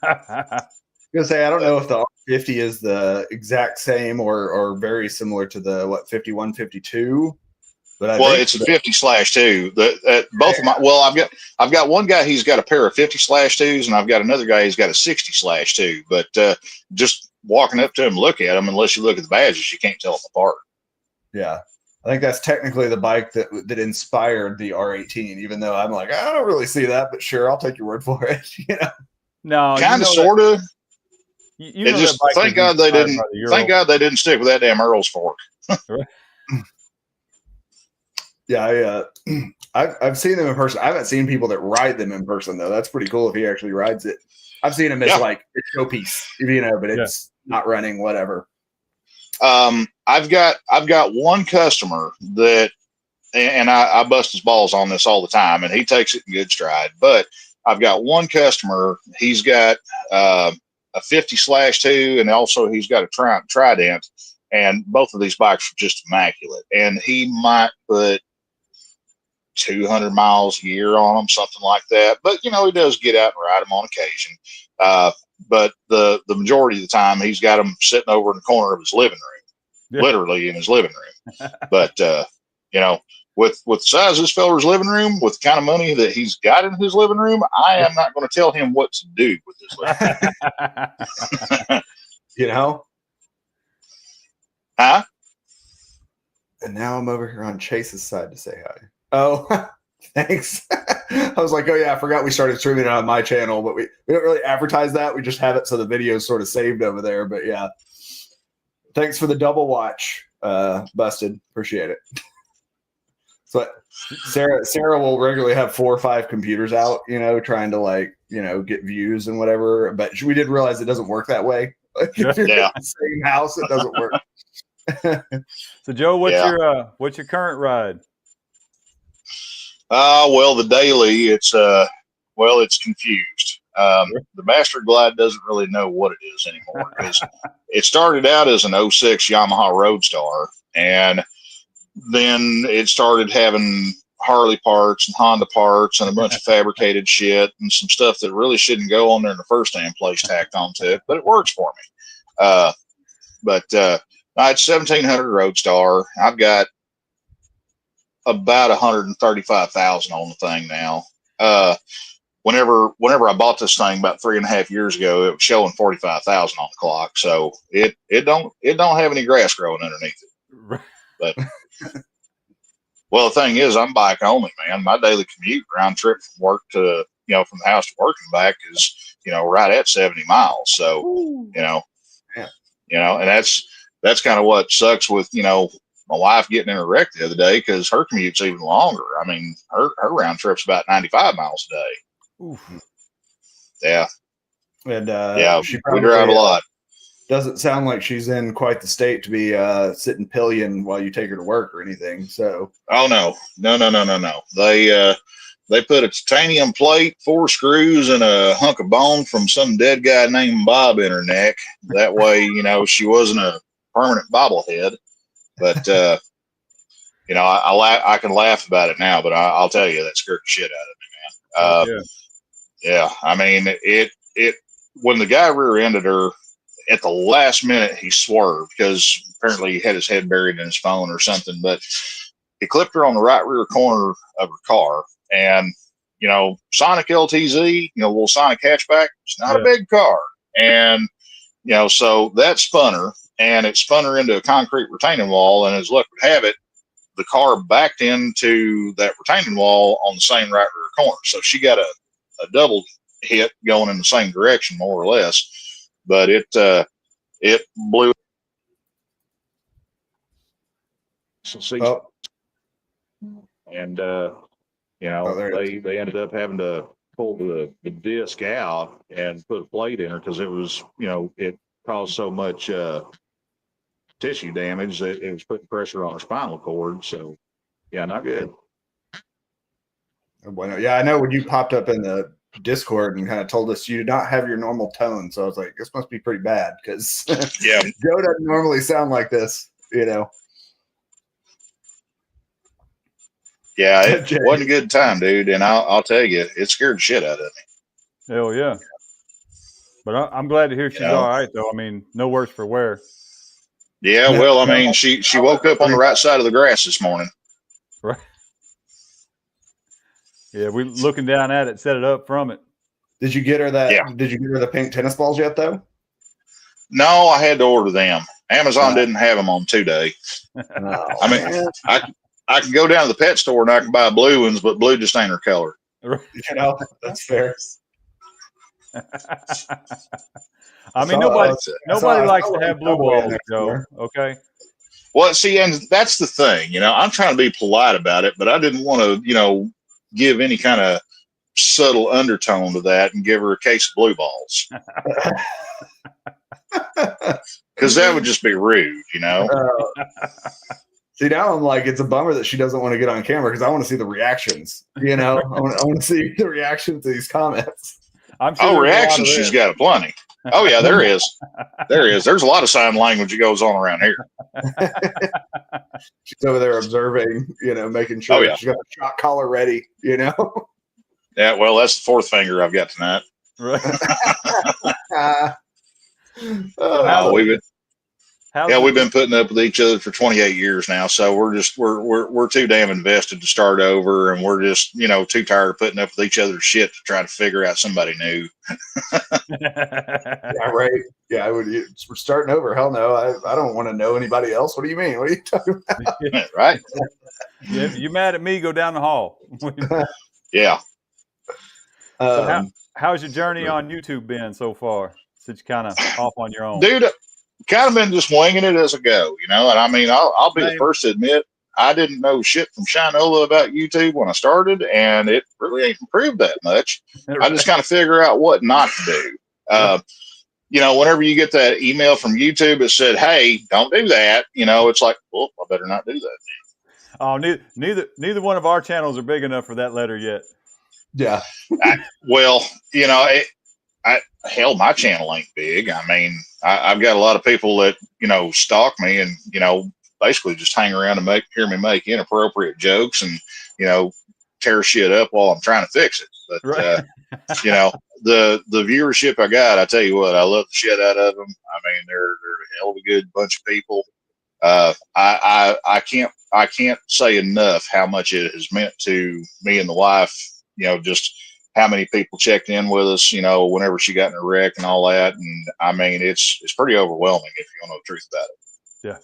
I was gonna say, I don't know if the R50 is the exact same or very similar to the 51, 52. But it's a 50/2. Both of my I've got one guy, he's got a pair of 50/2s, and I've got another guy, he's got a 60/2. But just walking up to him, look at them, unless you look at the badges, you can't tell them apart. Yeah, I think that's technically the bike that inspired the R18. Even though I'm like, I don't really see that, but sure, I'll take your word for it. No, kind of, sort of. Thank God they didn't. Thank God they didn't stick with that damn Earl's fork. Yeah, I've seen them in person. I haven't seen people that ride them in person though. That's pretty cool if he actually rides it. I've seen him as like a showpiece, but it's not running, whatever. I've got one customer that, and I bust his balls on this all the time, and he takes it in good stride. But I've got one customer. He's got a 50/2, and also he's got a Triumph Trident, and both of these bikes are just immaculate. And he might put 200 miles a year on them, something like that. But he does get out and ride them on occasion. But the majority of the time, he's got them sitting over in the corner of his living room, literally in his living room. But with the size of this feller's living room, with the kind of money that he's got in his living room, I am not going to tell him what to do with his living room. Huh? And now I'm over here on Chase's side to say hi. Oh, thanks. I was like, oh yeah, I forgot we started streaming it on my channel, but we don't really advertise that. We just have it so the video's sort of saved over there. But yeah, thanks for the double watch, Busted. Appreciate it. So Sarah will regularly have 4 or 5 computers out, trying to get views and whatever. But we did realize it doesn't work that way. If you're in the same house, it doesn't work. So Joe, what's your current ride? Well, the daily, it's confused. The Master Glide doesn't really know what it is anymore because it started out as an '06 Yamaha Roadstar, and then it started having Harley parts and Honda parts and a bunch of fabricated shit and some stuff that really shouldn't go on there in the first damn place tacked onto it, but it works for me. I had 1700 Roadstar. I've got about 135,000 on the thing now. Whenever I bought this thing about 3.5 years ago, it was showing 45,000 on the clock. So it don't have any grass growing underneath it. But well, the thing is, I'm bike only, man. My daily commute round trip from work to from the house to work and back is right at 70 miles. So Yeah. and that's kind of what sucks with my wife getting in a wreck the other day because her commute's even longer. I mean, her round trip's about 95 miles a day. Oof. Yeah. And she we drive a lot. Doesn't sound like she's in quite the state to be sitting pillion while you take her to work or anything. So Oh no. They put a titanium plate, 4 screws, and a hunk of bone from some dead guy named Bob in her neck. That way, she wasn't a permanent bobblehead. But I can laugh about it now, but I'll tell you that scared the shit out of me, man. Yeah, I mean it. When the guy rear-ended her at the last minute, he swerved because apparently he had his head buried in his phone or something. But he clipped her on the right rear corner of her car, and Sonic LTZ, little Sonic hatchback. It's not a big car, and so that spun her. And it spun her into a concrete retaining wall. And as luck would have it, the car backed into that retaining wall on the same right rear corner. So she got a double hit going in the same direction, more or less. But it blew. And they ended up having to pull the disc out and put a plate in her because it was it caused so much tissue damage that it was putting pressure on her spinal cord. So yeah, not good. Bueno. Yeah, I know when you popped up in the Discord and kind of told us you did not have your normal tone. So I was like, this must be pretty bad because Yeah, Joe doesn't normally sound like this, Yeah, it wasn't a good time, dude. And I'll tell you, it scared the shit out of me. Hell yeah. But I'm glad to hear she's all right, though. I mean, no worse for wear. Yeah, well, I mean, she woke up on the right side of the grass this morning. Right. Yeah, we looking down at it, set it up from it. Did you get her that? Yeah. Did you get her the pink tennis balls yet, though? No, I had to order them. Amazon didn't have them on 2-day. I mean, I can go down to the pet store and I can buy blue ones, but blue just ain't her color. That's fair. I mean, nobody likes to have blue balls, Joe. Okay. Well, see, and that's the thing. I'm trying to be polite about it, but I didn't want to, give any kind of subtle undertone to that and give her a case of blue balls. Because that would just be rude, See, now I'm like, it's a bummer that she doesn't want to get on camera because I want to see the reactions. I want to see the reactions to these comments. I'm sure reactions she's got plenty. Oh yeah, there is. There's a lot of sign language that goes on around here. She's over there observing, making sure she's got the shot collar ready, Yeah, well, that's the 4th finger I've got tonight. Right. We've been putting up with each other for 28 years now, so we're too damn invested to start over, and we're just too tired of putting up with each other's shit to try to figure out somebody new. Yeah, right. Yeah, we're starting over. Hell no, I don't want to know anybody else. What do you mean? What are you talking about? Right? Yeah, if you're mad at me, go down the hall. Yeah. So how's your journey on YouTube been so far? Since you're kind of off on your own, dude. Kind of been just winging it as I go, And I mean, I'll be the first to admit I didn't know shit from Shinola about YouTube when I started, and it really ain't improved that much. I just kind of figure out what not to do. Whenever you get that email from YouTube that said, "Hey, don't do that," it's like, well, I better not do that. Oh, neither one of our channels are big enough for that letter yet. Yeah. hell, my channel ain't big. I mean, I've got a lot of people that, stalk me and, basically just hang around and hear me make inappropriate jokes and, tear shit up while I'm trying to fix it. But, Right. the viewership I got, I tell you what, I love the shit out of them. I mean, they're a hell of a good bunch of people. I can't say enough how much it has meant to me and the wife, just how many people checked in with us, whenever she got in a wreck and all that. And I mean, it's pretty overwhelming if you want to know the truth about it.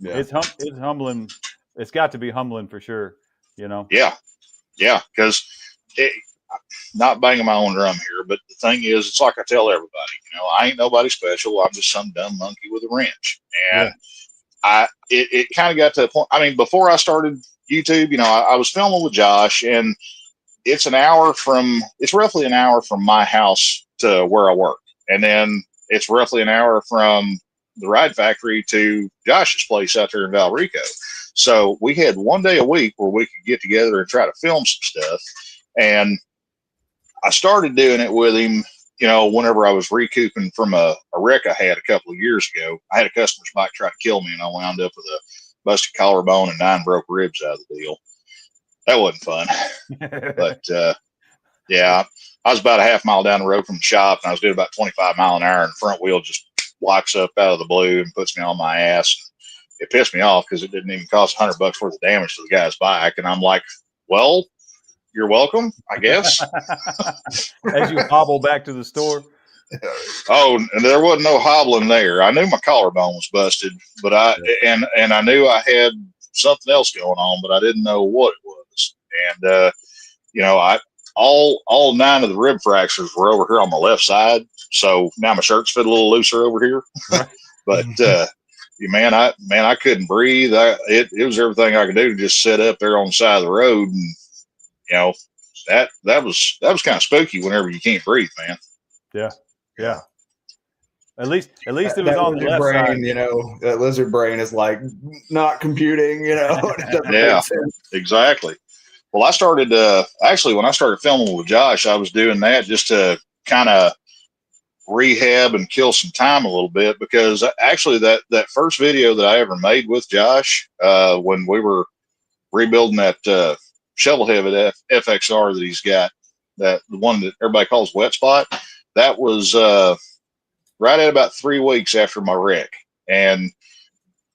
Yeah. It's humbling. It's got to be humbling for sure, Yeah. Because not banging my own drum here, but the thing is, it's like I tell everybody, I ain't nobody special. I'm just some dumb monkey with a wrench. And it kind of got to a point. I mean, before I started YouTube, I was filming with Josh, and it's roughly an hour from my house to where I work. And then it's roughly an hour from the ride factory to Josh's place out there in Valrico. So we had one day a week where we could get together and try to film some stuff. And I started doing it with him, whenever I was recouping from a wreck I had a couple of years ago. I had a customer's bike try to kill me, and I wound up with a busted collarbone and 9 broke ribs out of the deal. That wasn't fun. But, yeah, I was about a half mile down the road from the shop, and I was doing about 25 mile an hour, and the front wheel just locks up out of the blue and puts me on my ass. It pissed me off because it didn't even cost $100 worth of damage to the guy's bike. And I'm like, well, you're welcome, I guess. As you hobble back to the store. Oh, and there wasn't no hobbling there. I knew my collarbone was busted, but I knew I had something else going on, but I didn't know what it was. And all 9 of the rib fractures were over here on my left side, so now my shirts fit a little looser over here. But man, I couldn't breathe. It was everything I could do to just sit up there on the side of the road, and that was kind of spooky whenever you can't breathe, man. Yeah. At least it was on the left brain, side. That lizard brain is like not computing, It doesn't make sense. Exactly. Well, I started actually when I started filming with Josh, I was doing that just to kind of rehab and kill some time a little bit, because actually that first video that I ever made with Josh, when we were rebuilding that shovel-headed FXR that he's got, the one that everybody calls Wet Spot, that was right at about 3 weeks after my wreck. And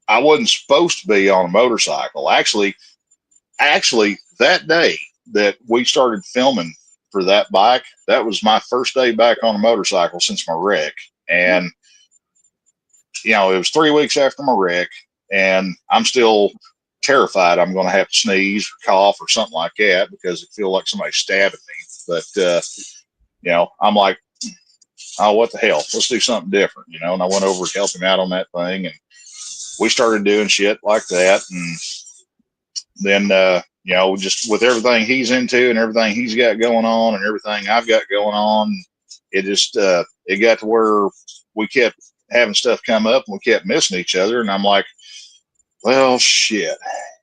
I wasn't supposed to be on a motorcycle. Actually, that day that we started filming for that bike, that was my first day back on a motorcycle since my wreck. And, it was 3 weeks after my wreck, and I'm still terrified I'm going to have to sneeze or cough or something like that, because it feels like somebody's stabbing me. But, I'm like, oh, what the hell? Let's do something different, And I went over to help him out on that thing, and we started doing shit like that. And then, just with everything he's into and everything he's got going on and everything I've got going on, it just, it got to where we kept having stuff come up and we kept missing each other. And I'm like, well, shit,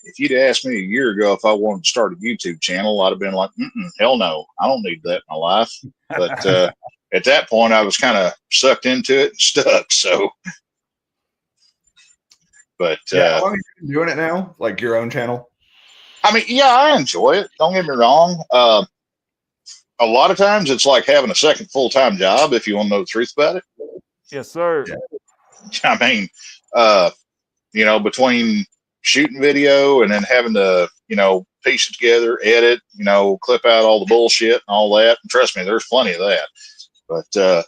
if you'd asked me a year ago if I wanted to start a YouTube channel, I'd have been like, hell no, I don't need that in my life. But at that point, I was kind of sucked into it and stuck. So, but how long have you been doing it now? Like your own channel? I mean, yeah, I enjoy it. Don't get me wrong. A lot of times it's like having a second full-time job, if you want to know the truth about it. Yes, sir. I mean, between shooting video and then having to, piece it together, edit, clip out all the bullshit and all that. And trust me, there's plenty of that. But, that,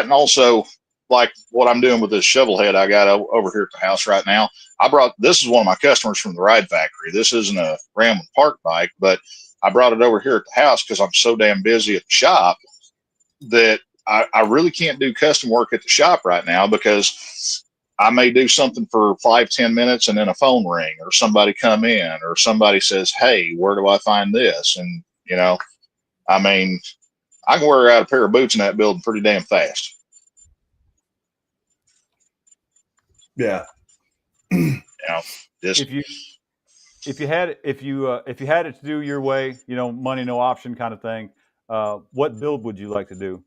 and also like what I'm doing with this shovel head I got over here at the house right now. This is one of my customers from the ride factory. This isn't a Ramblin' Park bike, but I brought it over here at the house because I'm so damn busy at the shop that I really can't do custom work at the shop right now, because I may do something for 5-10 minutes and then a phone ring or somebody come in or somebody says, hey, where do I find this? And, I mean, I can wear out a pair of boots in that building pretty damn fast. Yeah. If you had it to do your way, money no option kind of thing, what build would you like to do?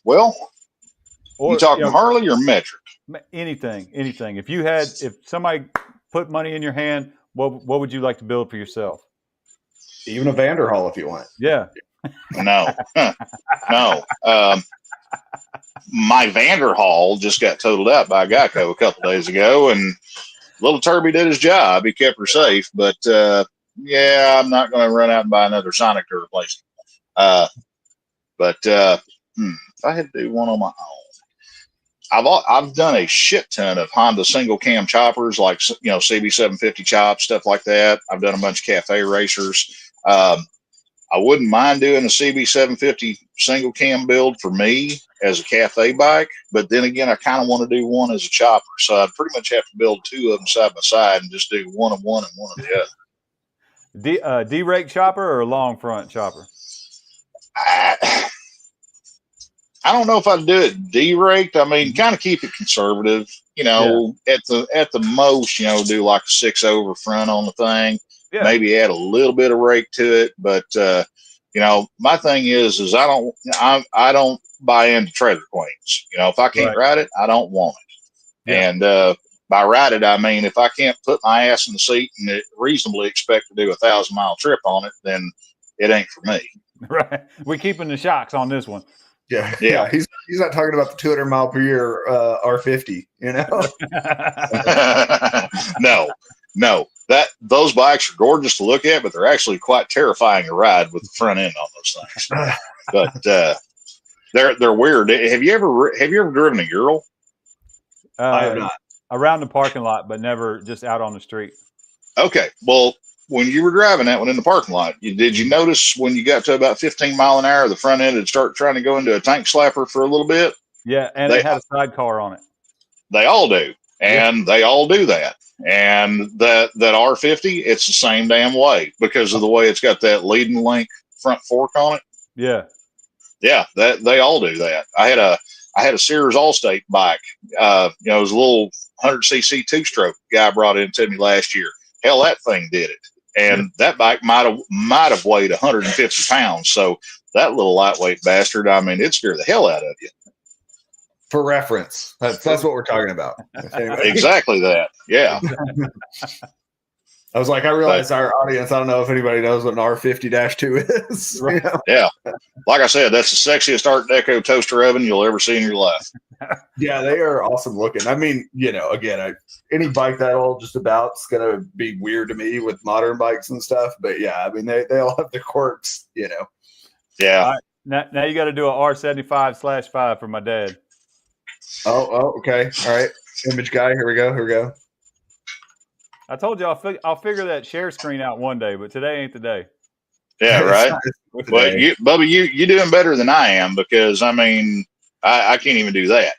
Well, Or you talking Harley or metric? anything. If somebody put money in your hand, what would you like to build for yourself? Even a Vanderhall if you want. Yeah. No, no. My Vanderhall just got totaled out by Geico a couple days ago, and little Turby did his job. He kept her safe, but yeah, I'm not going to run out and buy another Sonic to replace it. But if I had to do one on my own, I've done a shit ton of Honda single cam choppers, like CB750 chops, stuff like that. I've done a bunch of cafe racers. I wouldn't mind doing a CB750 single cam build for me as a cafe bike, but then again, I kind of want to do one as a chopper. So I'd pretty much have to build two of them side by side and just do one of one and one of the other. D-rake chopper or a long front chopper? I don't know if I'd do it D-raked. I mean, kind of keep it conservative, at the most, do like a 6-over front on the thing. Yeah. Maybe add a little bit of rake to it, but my thing is I don't buy into trailer queens. If I can't ride it, I don't want it. Yeah. And by ride it, I mean if I can't put my ass in the seat and reasonably expect to do a 1,000-mile trip on it, then it ain't for me. Right, we're keeping the shocks on this one. Yeah. He's not talking about the 200 mile per year R50. No. Those bikes are gorgeous to look at, but they're actually quite terrifying to ride with the front end on those things. But they're weird. Have you ever driven a Ural? I have not. Around the parking lot, but never just out on the street. Okay. Well, when you were driving that one in the parking lot, did you notice when you got to about 15 mile an hour, the front end would start trying to go into a tank slapper for a little bit? Yeah, and it had a sidecar on it. They all do, and they all do that. And that R50, it's the same damn way because of the way it's got that leading link front fork on it. Yeah, that they all do that. I had a Sears Allstate bike. It was a little 100cc 2-stroke guy brought in to me last year. Hell, that thing did it, and that bike might have weighed 150 pounds. So that little lightweight bastard, I mean, it scared the hell out of you. For reference, that's what we're talking about. Exactly that. Yeah. I was like, I realized our audience, I don't know if anybody knows what an R50-2 is. Right. Yeah. Like I said, that's the sexiest Art Deco toaster oven you'll ever see in your life. Yeah, they are awesome looking. I mean, again, any bike that old just about is going to be weird to me with modern bikes and stuff. But yeah, I mean, they all have the quirks, Yeah. Right. Now you got to do a R75/5 for my dad. Oh, okay. All right. Image guy. Here we go. I told you I'll figure that share screen out one day, but today ain't the day. Yeah, right. But Bubba, you doing better than I am because I mean I can't even do that.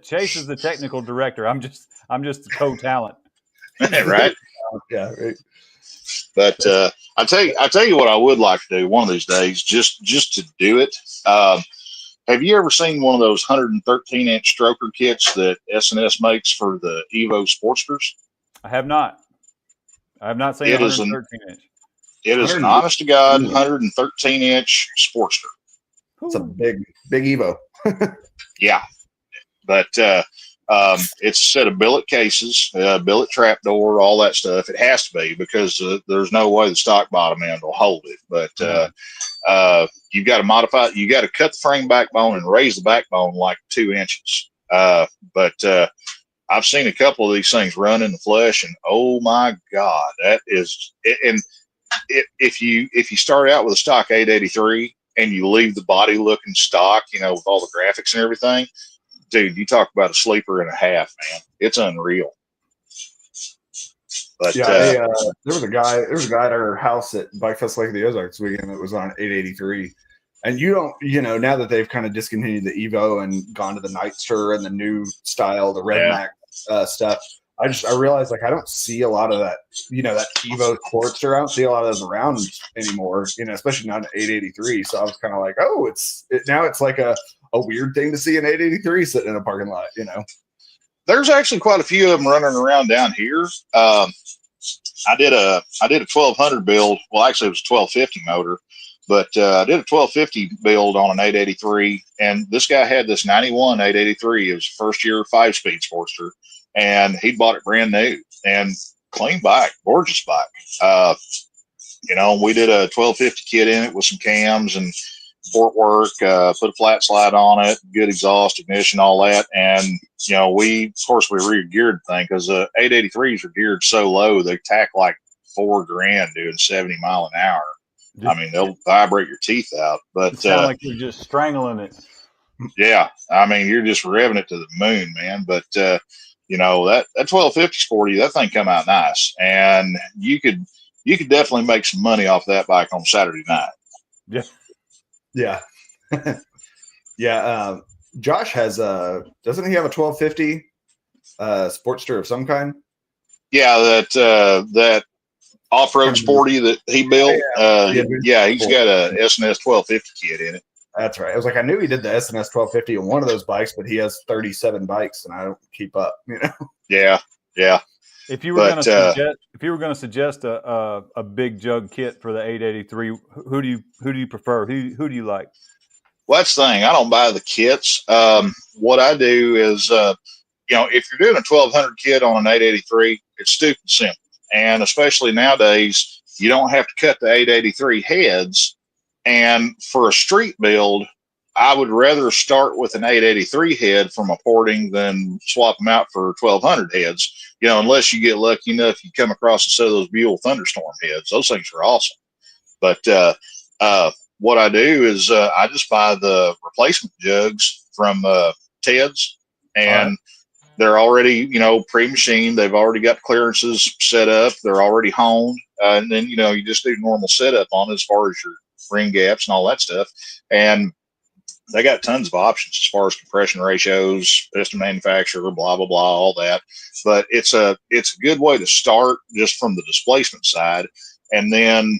Chase is the technical director. I'm just the co-talent. Right. Yeah. Right. But I tell you what I would like to do one of these days, just to do it. Have you ever seen one of those 113-inch stroker kits that S&S makes for the Evo Sportsters? I have not. I have not seen 113-inch. It is an honest to God 113-inch Sportster. It's a big Evo. Yeah, but it's a set of billet cases, billet trapdoor, all that stuff. It has to be because there's no way the stock bottom end will hold it. But you've got to modify. You got to cut the frame backbone and raise the backbone like 2 inches. But I've seen a couple of these things run in the flesh, and oh my God, that is. And if you start out with a stock 883 and you leave the body looking stock, with all the graphics and everything, dude, you talk about a sleeper and a half, man. It's unreal. But yeah, there was a guy at our house at Bike Fest Lake of the Ozarks weekend that was on 883. And now that they've kind of discontinued the Evo and gone to the Nightster and the new style, the Red Max stuff, I realized I don't see a lot of that, that Evo Sportster. I don't see a lot of those around anymore, especially not an 883. So I was kind of like, oh, now it's like a weird thing to see an 883 sitting in a parking lot, There's actually quite a few of them running around down here. I did a 1200 build. Well, actually it was a 1250 motor But I did a 1250 build on an 883, and this guy had this 91 883. It was first year 5-speed Sportster, and he bought it brand new and clean bike, gorgeous bike. We did a 1250 kit in it with some cams and port work, put a flat slide on it, good exhaust, ignition, all that. And, we re-geared the thing because the 883s are geared so low, they tack like $4,000 doing 70 mile an hour. I mean, they'll vibrate your teeth out. But it sounds like you're just strangling it. Yeah, I mean, you're just revving it to the moon, man. But that 1250 Sporty, that thing come out nice, and you could definitely make some money off that bike on Saturday night. Yeah. Yeah. Josh has doesn't he have a 1250 Sportster of some kind? Yeah, that off-road Sporty that he built. He's got a SNS 1250 kit in it. That's right. I was like, I knew he did the SNS 1250 on one of those bikes, but he has 37 bikes, and I don't keep up. Yeah. If you were going to suggest a big jug kit for the 883, who do you prefer? Who do you like? Well, that's the thing. I don't buy the kits. What I do is, if you're doing a 1200 kit on an 883, it's stupid simple. And especially nowadays, you don't have to cut the 883 heads. And for a street build, I would rather start with an 883 head from a porting than swap them out for 1200 heads. Unless you get lucky enough, you come across a set of those Buell Thunderstorm heads. Those things are awesome. But what I do is I just buy the replacement jugs from Ted's, and they're already, pre-machined. They've already got clearances set up. They're already honed. And then, you just do normal setup on it as far as your ring gaps and all that stuff. And they got tons of options as far as compression ratios, piston manufacturer, blah, blah, blah, all that. But it's a good way to start just from the displacement side. And then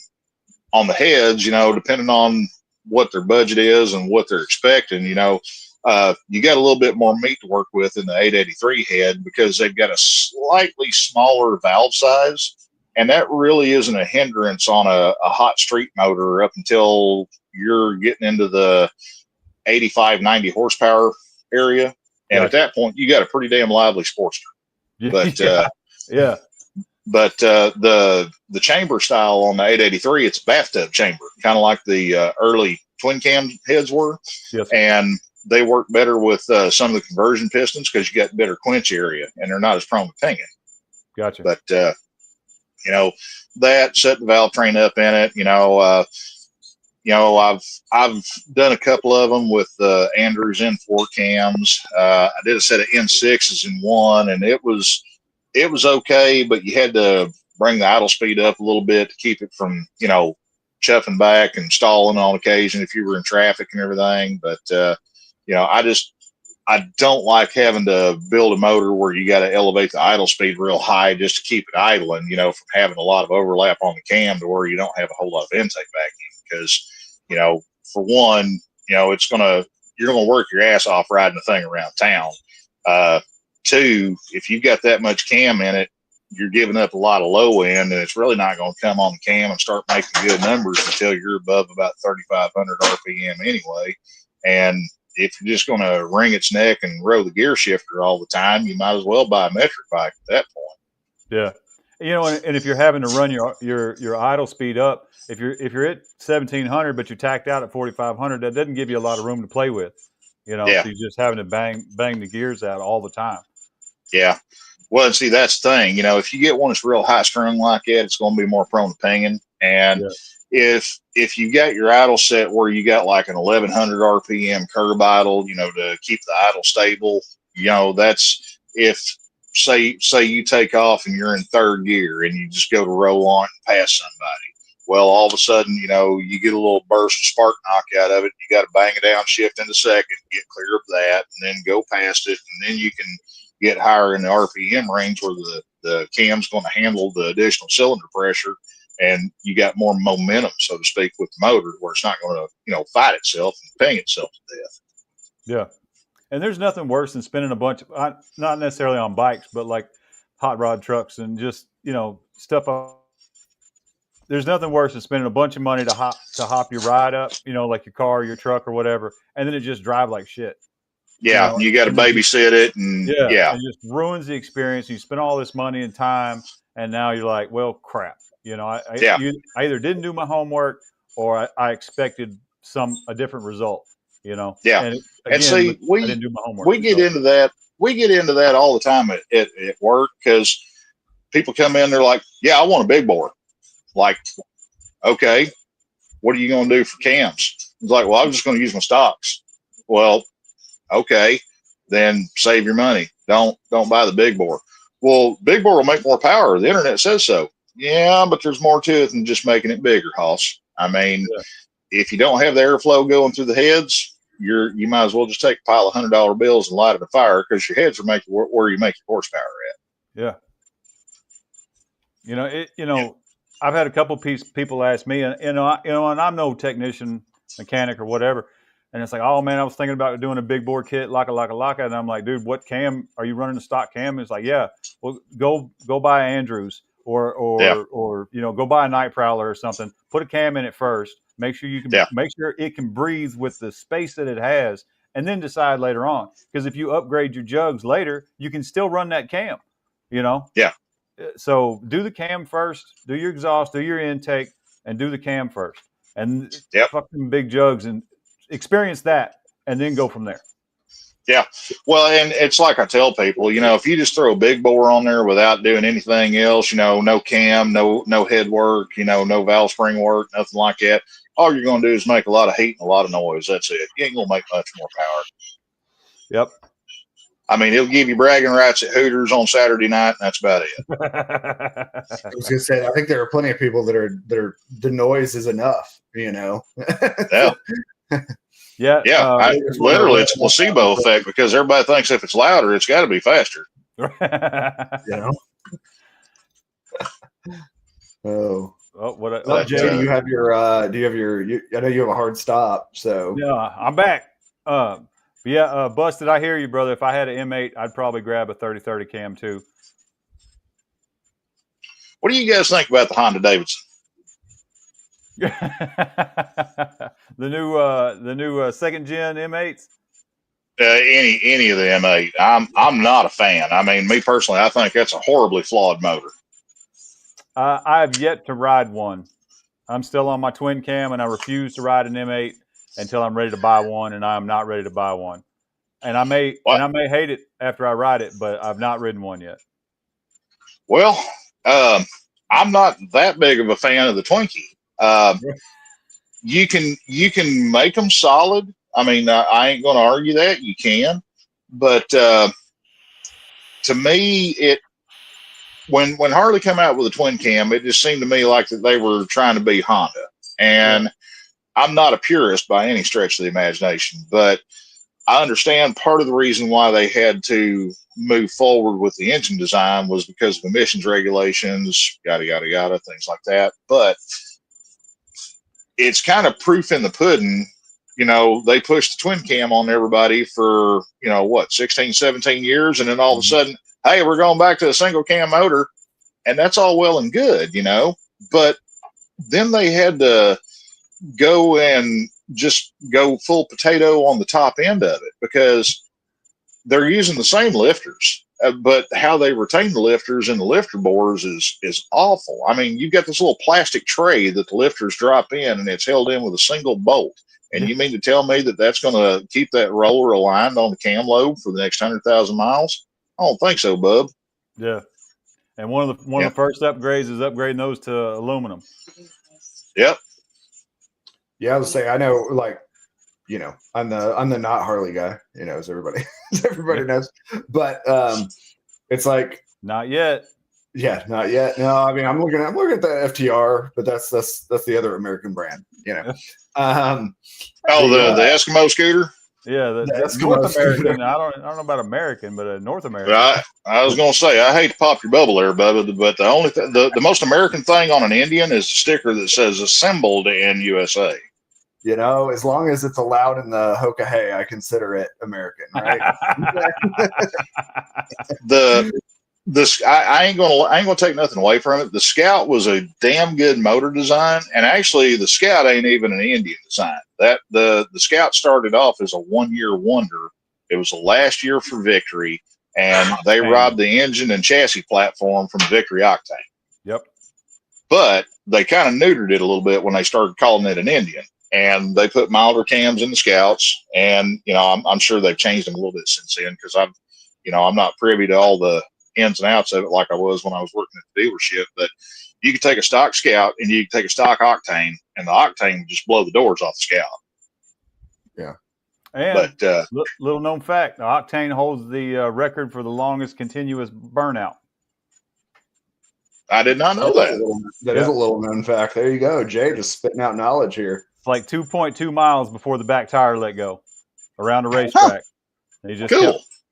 on the heads, depending on what their budget is and what they're expecting, you got a little bit more meat to work with in the 883 head because they've got a slightly smaller valve size. And that really isn't a hindrance on a hot street motor up until you're getting into the 85, 90 horsepower area. And at that point, you got a pretty damn lively Sportster. But But the chamber style on the 883, it's a bathtub chamber, kind of like the early twin cam heads were. Yes. And they work better with some of the conversion pistons because you got better quench area and they're not as prone to pinging. Gotcha. But that set the valve train up in it. I've done a couple of them with Andrews N4 cams. I did a set of N6s in one, and it was okay, but you had to bring the idle speed up a little bit to keep it from, chuffing back and stalling on occasion if you were in traffic and everything. But, I don't like having to build a motor where you got to elevate the idle speed real high just to keep it idling, from having a lot of overlap on the cam to where you don't have a whole lot of intake vacuum. Because, for one, you're going to work your ass off riding the thing around town. Two, if you've got that much cam in it, you're giving up a lot of low end, and it's really not going to come on the cam and start making good numbers until you're above about 3,500 RPM anyway. And if you're just going to wring its neck and row the gear shifter all the time, you might as well buy a metric bike at that point. Yeah. And if you're having to run your idle speed up, if you're at 1,700 but you're tacked out at 4,500, that doesn't give you a lot of room to play with. So you're just having to bang the gears out all the time. Yeah. Well, see, that's the thing. If you get one that's real high strung like that, it's going to be more prone to pinging. And if you got your idle set where you got like an 1,100 RPM curb idle, to keep the idle stable, that's if say you take off and you're in third gear and you just go to roll on and pass somebody. Well, all of a sudden, you get a little burst of spark knock out of it. You got to bang a downshift in a second, get clear of that, and then go past it. And then you can get higher in the RPM range where the cam's going to handle the additional cylinder pressure. And you got more momentum, so to speak, with the motor where it's not going to, fight itself and ping itself to death. Yeah. And there's nothing worse than spending a bunch of, not necessarily on bikes, but like hot rod trucks and just, stuff there's nothing worse than spending a bunch of money to hop your ride up, like your car, or your truck, or whatever, and then it just drive like shit. Yeah, you got to babysit it, and and it just ruins the experience. You spend all this money and time, and now you're like, well, crap. I either didn't do my homework or I expected a different result. Yeah, and again, see, I didn't do my homework. We get into that. We get into that all the time at work because people come in, they're like, "Yeah, I want a big bore." Like, okay, what are you going to do for cams? It's like, well, I'm just going to use my stocks. Well, okay, then save your money. Don't buy the big bore. Well, big bore will make more power. The internet says so. Yeah, but there's more to it than just making it bigger, Hoss. I mean, if you don't have the airflow going through the heads, you might as well just take a pile of $100 bills and light it a fire because your heads are making where you make your horsepower at. Yeah. I've had a couple people ask me, and and I'm no technician, mechanic, or whatever, and it's like, oh man, I was thinking about doing a big bore kit, laka, and I'm like, dude, what cam are you running? A stock cam? And it's like, yeah, well, go buy Andrews or go buy a Night Prowler or something. Put a cam in it first. Make sure make sure it can breathe with the space that it has, and then decide later on. Because if you upgrade your jugs later, you can still run that cam. Yeah. So do the cam first, do your exhaust, do your intake, and do the cam first, and fuck them big jugs and experience that, and then go from there. Yeah. Well, and it's like I tell people, if you just throw a big bore on there without doing anything else, no cam, no head work, no valve spring work, nothing like that, all you're going to do is make a lot of heat and a lot of noise. That's it. You ain't going to make much more power. Yep. I mean, it'll give you bragging rights at Hooters on Saturday night, and that's about it. I was going to say, I think there are plenty of people that are the noise is enough, Yeah. Yeah. Literally, it's a placebo effect because everybody thinks if it's louder, it's got to be faster. Oh. Jay, do you have your? I know you have a hard stop. So yeah, I'm back. Busted. I hear you, brother. If I had an M8, I'd probably grab a 3030 cam too. What do you guys think about the Honda Davidson? the new second gen M8s. Any of the M8. I'm not a fan. I mean, me personally, I think that's a horribly flawed motor. I have yet to ride one. I'm still on my twin cam, and I refuse to ride an M8 until I'm ready to buy one, and I am not ready to buy one. And I may hate it after I ride it, but I've not ridden one yet. Well, I'm not that big of a fan of the Twinkie. You can make them solid. I mean, I ain't going to argue that. You can, but to me, when Harley came out with a twin cam, it just seemed to me like that they were trying to be Honda. And I'm not a purist by any stretch of the imagination, but I understand part of the reason why they had to move forward with the engine design was because of emissions regulations, yada, yada, yada, things like that. But it's kind of proof in the pudding. They pushed the twin cam on everybody for, 16, 17 years. And then all of a sudden, hey, we're going back to a single cam motor. And that's all well and good, but then they had to go and just go full potato on the top end of it because they're using the same lifters, but how they retain the lifters in the lifter bores is awful. I mean, you've got this little plastic tray that the lifters drop in, and it's held in with a single bolt. And you mean to tell me that that's going to keep that roller aligned on the cam lobe for the next 100,000 miles? I don't think so, bub. Yeah. And one of the first upgrades is upgrading those to aluminum. Yep. Yeah, I would say I know, I'm the not Harley guy, as everybody knows. But it's like not yet. Yeah, not yet. No, I mean I'm looking at the FTR, but that's the other American brand, the Eskimo scooter. Yeah, the North American. I don't know about American, but North American. I was going to say, I hate to pop your bubble there, Bubba, but the only the most American thing on an Indian is the sticker that says "assembled in USA." As long as it's allowed in the Hoka Hey, I consider it American, right? I ain't gonna take nothing away from it. The Scout was a damn good motor design, and actually, the Scout ain't even an Indian design. That the Scout started off as a 1-year wonder. It was the last year for Victory, and they robbed the engine and chassis platform from Victory Octane. Yep. But they kind of neutered it a little bit when they started calling it an Indian, and they put milder cams in the Scouts, and I'm sure they've changed them a little bit since then because I'm not privy to all the ins and outs of it like I was when I was working at the dealership. But you could take a stock Scout and you could take a stock Octane, and the Octane would just blow the doors off the Scout. Yeah. And little known fact, the Octane holds the record for the longest continuous burnout. I did not know that. That is a little known fact. There you go. Jay just spitting out knowledge here. It's like 2.2 miles before the back tire let go around a racetrack. He just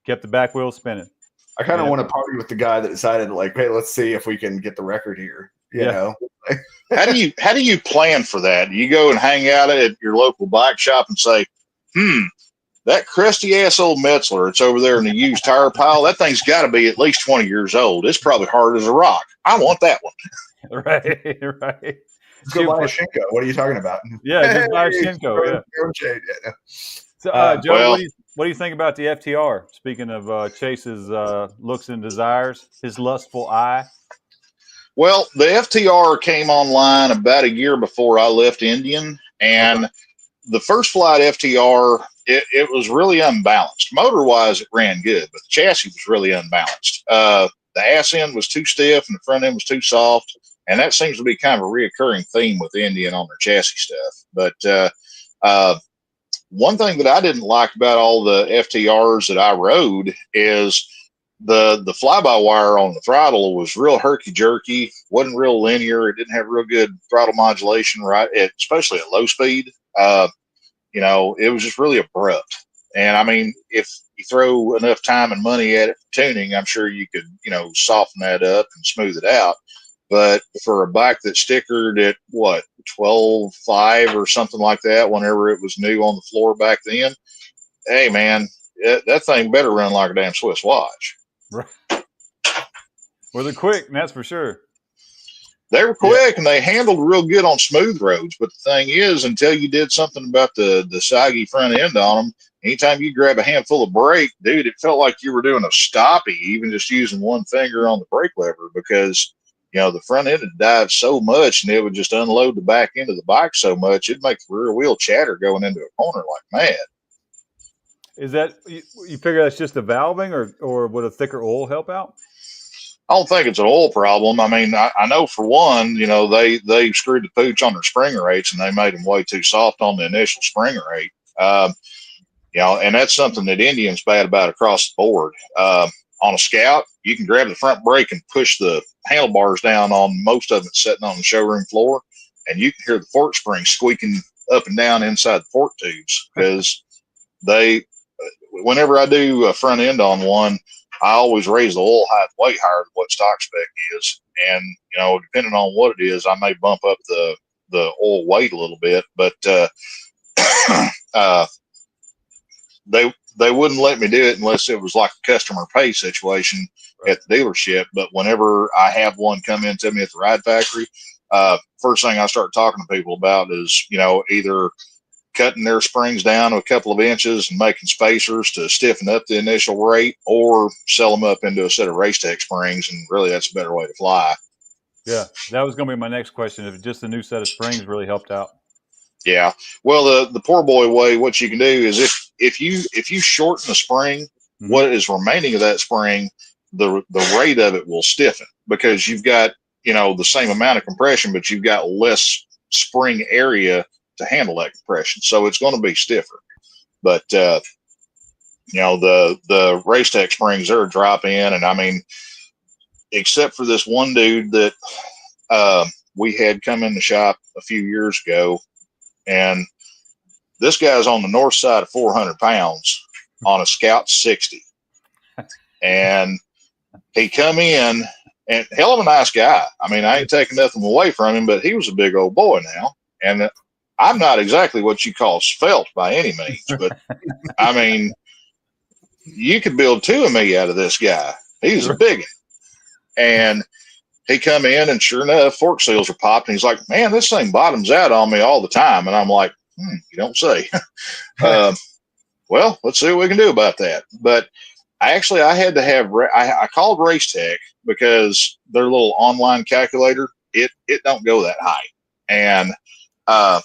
kept the back wheel spinning. I kind of want to party with the guy that decided, like, hey, let's see if we can get the record here. You know? How do you plan for that? You go and hang out at your local bike shop and say, that crusty ass old Metzler, it's over there in the used tire pile. That thing's got to be at least 20 years old. It's probably hard as a rock. I want that one. Right. Let's go buy a Shinko. What are you talking about? Yeah, just buy a Shinko. Yeah. So, Joe, what do you think about the FTR? Speaking of Chase's looks and desires, his lustful eye. Well, the FTR came online about a year before I left Indian, and the first flight FTR, it was really unbalanced. Motor-wise, it ran good, but the chassis was really unbalanced. The ass end was too stiff and the front end was too soft, and that seems to be kind of a reoccurring theme with Indian on their chassis stuff. But one thing that I didn't like about all the FTRs that I rode is the fly-by-wire on the throttle was real herky-jerky, wasn't real linear. It didn't have real good throttle modulation, right? Especially at low speed. It was just really abrupt. And I mean, if you throw enough time and money at it for tuning, I'm sure you could, soften that up and smooth it out. But for a bike that stickered at 12.5 or something like that, whenever it was new on the floor back then, hey man, that thing better run like a damn Swiss watch. Right. Well, they're quick, and that's for sure. They were quick and they handled real good on smooth roads. But the thing is, until you did something about the saggy front end on them, anytime you grab a handful of brake, dude, it felt like you were doing a stoppie, even just using one finger on the brake lever, because the front end would dive so much and it would just unload the back end of the bike so much, it'd make the rear wheel chatter going into a corner like mad. Is that, you figure that's just the valving, or would a thicker oil help out? I don't think it's an oil problem. I mean, I know for one, they screwed the pooch on their spring rates and they made them way too soft on the initial spring rate. And that's something that Indian's bad about across the board. On a Scout, you can grab the front brake and push the handlebars down on most of it sitting on the showroom floor, and you can hear the fork springs squeaking up and down inside the fork tubes because whenever I do a front end on one, I always raise the oil height way higher than what stock spec is. And, depending on what it is, I may bump up the oil weight a little bit, but they wouldn't let me do it unless it was like a customer pay situation at the dealership. But whenever I have one come in to me at the ride factory, first thing I start talking to people about is, either cutting their springs down a couple of inches and making spacers to stiffen up the initial rate, or sell them up into a set of Race Tech springs. And really, that's a better way to fly. Yeah, that was going to be my next question. If just a new set of springs really helped out. Yeah. Well, the poor boy way, what you can do is if you shorten the spring, what is remaining of that spring, the rate of it will stiffen because you've got, the same amount of compression, but you've got less spring area to handle that compression. So it's going to be stiffer. But, the Race Tech springs are a drop in. And I mean, except for this one dude that we had come in the shop a few years ago, and this guy's on the north side of 400 pounds on a Scout 60. And he come in, and hell of a nice guy. I mean, I ain't taking nothing away from him, but he was a big old boy now. And I'm not exactly what you call svelte by any means, but I mean, you could build two of me out of this guy. He was a big one. And he come in, and sure enough, fork seals are popped. And he's like, man, this thing bottoms out on me all the time. And I'm like, you don't say. Well, let's see what we can do about that. But I had to have, I called Race Tech because their little online calculator, it don't go that high. And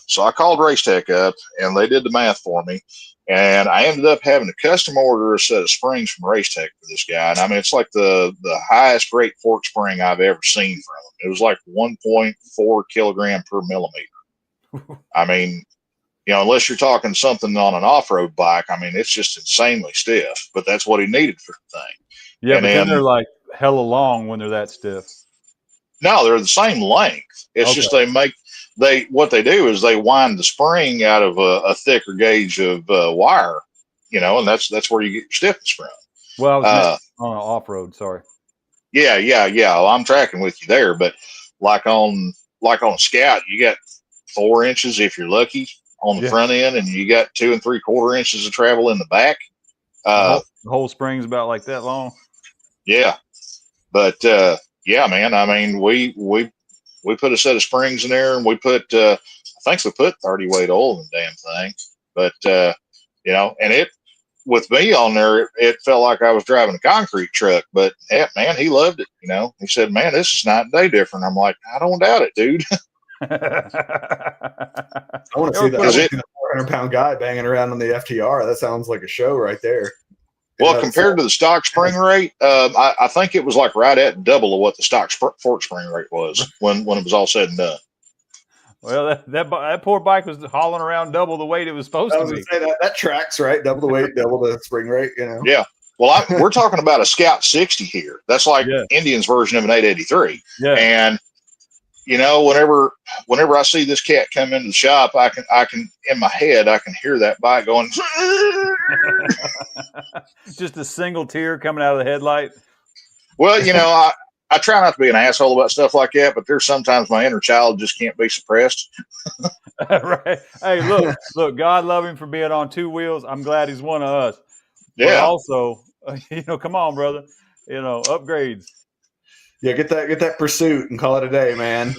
so I called Race Tech up, and they did the math for me. And I ended up having to custom order a set of springs from Race Tech for this guy. And I mean, it's like the highest rate fork spring I've ever seen from him. It was like 1.4 kilogram per millimeter. I mean, unless you're talking something on an off-road bike, I mean, it's just insanely stiff, but that's what he needed for the thing. Yeah, and then they're like hella long when they're that stiff. No, they're the same length. It's just what they do is they wind the spring out of a thicker gauge of wire, and that's where you get your stiffness from. Well, I was on an off-road, sorry. Yeah. Well, I'm tracking with you there, but like on a Scout, you got 4 inches if you're lucky on the front end, and you got 2 3/4 inches of travel in the back. The whole spring's about like that long. Yeah, but man, I mean, we put a set of springs in there, and we put I think we put 30 weight oil in the damn thing. But and it with me on there, it felt like I was driving a concrete truck. But yeah, man, he loved it. He said, "Man, this is night and day different." I'm like, I don't doubt it, dude. I want to see that 400-pound guy banging around on the FTR. That sounds like a show right there. Well, compared to the stock spring rate, I think it was like right at double of what the stock fork spring rate was when it was all said and done. Well, that poor bike was hauling around double the weight it was supposed to be. Say that tracks, right? Double the weight, double the spring rate. Yeah. Well, we're talking about a Scout 60 here. That's like Indian's version of an 883. Yeah. And whenever I see this cat come into the shop, I can in my head I can hear that bike going. Just a single tear coming out of the headlight. Well, I try not to be an asshole about stuff like that, but there's sometimes my inner child just can't be suppressed. Right. Hey, look, God love him for being on 2 wheels. I'm glad he's one of us. Yeah. But also, come on, brother. Upgrades. Yeah, get that pursuit and call it a day, man.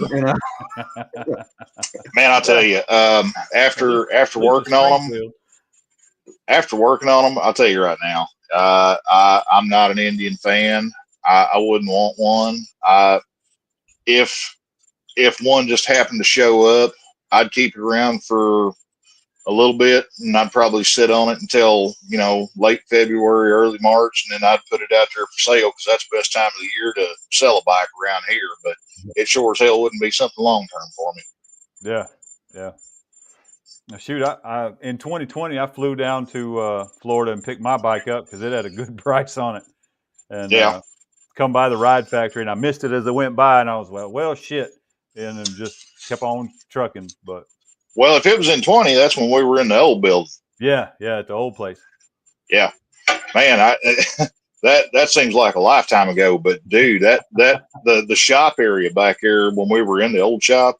Man, I'll tell you, after working on them, I'll tell you right now, I'm not an Indian fan. I wouldn't want one. If one just happened to show up, I'd keep it around for a little bit, and I'd probably sit on it until late February, early March, and then I'd put it out there for sale because that's the best time of the year to sell a bike around here. But it sure as hell wouldn't be something long term for me. Yeah. Now, shoot, I in 2020 I flew down to Florida and picked my bike up because it had a good price on it, and come by the ride factory, and I missed it as I went by, and I was well shit, and then just kept on trucking. But well, if it was in 20, that's when we were in the old building. Yeah, at the old place. Yeah, man, that seems like a lifetime ago. But dude, the shop area back here when we were in the old shop,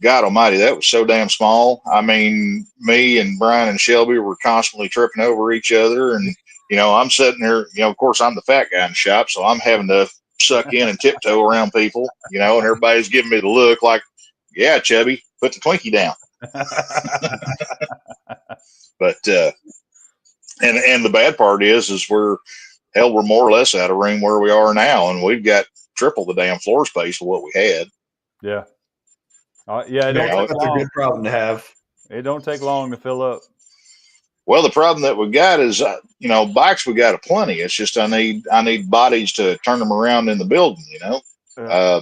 God Almighty, that was so damn small. I mean, me and Brian and Shelby were constantly tripping over each other, and I'm sitting there. Of course, I'm the fat guy in the shop, so I'm having to suck in and tiptoe around people. And everybody's giving me the look like, "Yeah, chubby, put the Twinkie down." But and the bad part is we're more or less out of room where we are now, and we've got triple the damn floor space of what we had. Yeah. That's a good problem to have. It don't take long to fill up. Well, the problem that we got is, bikes we got aplenty. It's just I need bodies to turn them around in the building. I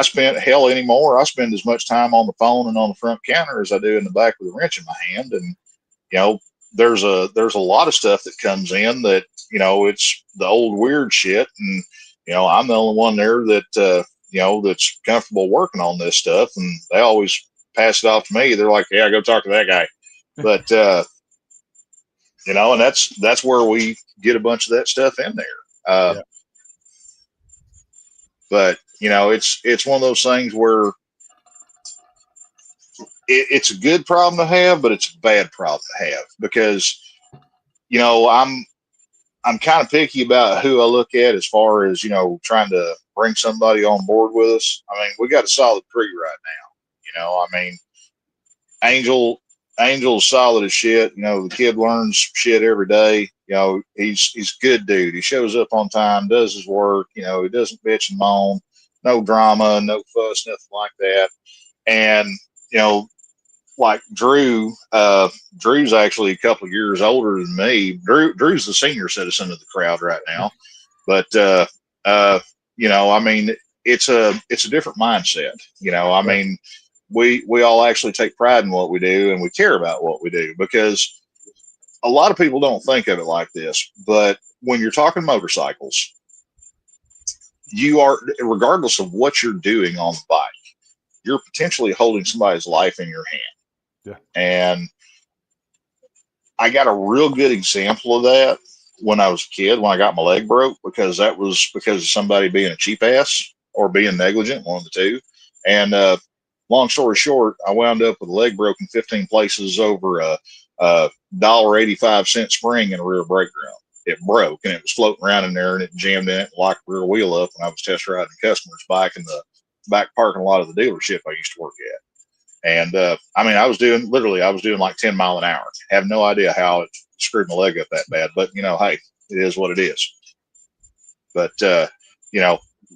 spent anymore. I spend as much time on the phone and on the front counter as I do in the back with a wrench in my hand. And there's a lot of stuff that comes in that it's the old weird shit, and I'm the only one there that that's comfortable working on this stuff, and they always pass it off to me. They're like, "Yeah, go talk to that guy." But and that's where we get a bunch of that stuff in there. But it's one of those things where it's a good problem to have, but it's a bad problem to have because I'm I'm kind of picky about who I look at as far as, trying to bring somebody on board with us. I mean, we got a solid crew right now. I mean, Angel's solid as shit. The kid learns shit every day. He's a good dude. He shows up on time, does his work. He doesn't bitch and moan. No drama, no fuss, nothing like that. And, like Drew, Drew's actually a couple of years older than me. Drew's the senior citizen of the crowd right now. But, I mean, it's a different mindset. I mean, we all actually take pride in what we do, and we care about what we do, because a lot of people don't think of it like this. But when you're talking motorcycles, you are, regardless of what you're doing on the bike, you're potentially holding somebody's life in your hand. Yeah. And I got a real good example of that when I was a kid, when I got my leg broke, because that was because of somebody being a cheap ass or being negligent, one of the two. And long story short, I wound up with a leg broken 15 places over a $1.85 spring in a rear brake drum. It broke, and it was floating around in there, and it jammed in it and locked the rear wheel up when I was test riding a customer's bike in the back parking lot of the dealership I used to work at. And I mean, I was doing like 10 miles an hour. Have no idea how it screwed my leg up that bad, but hey, it is what it is. But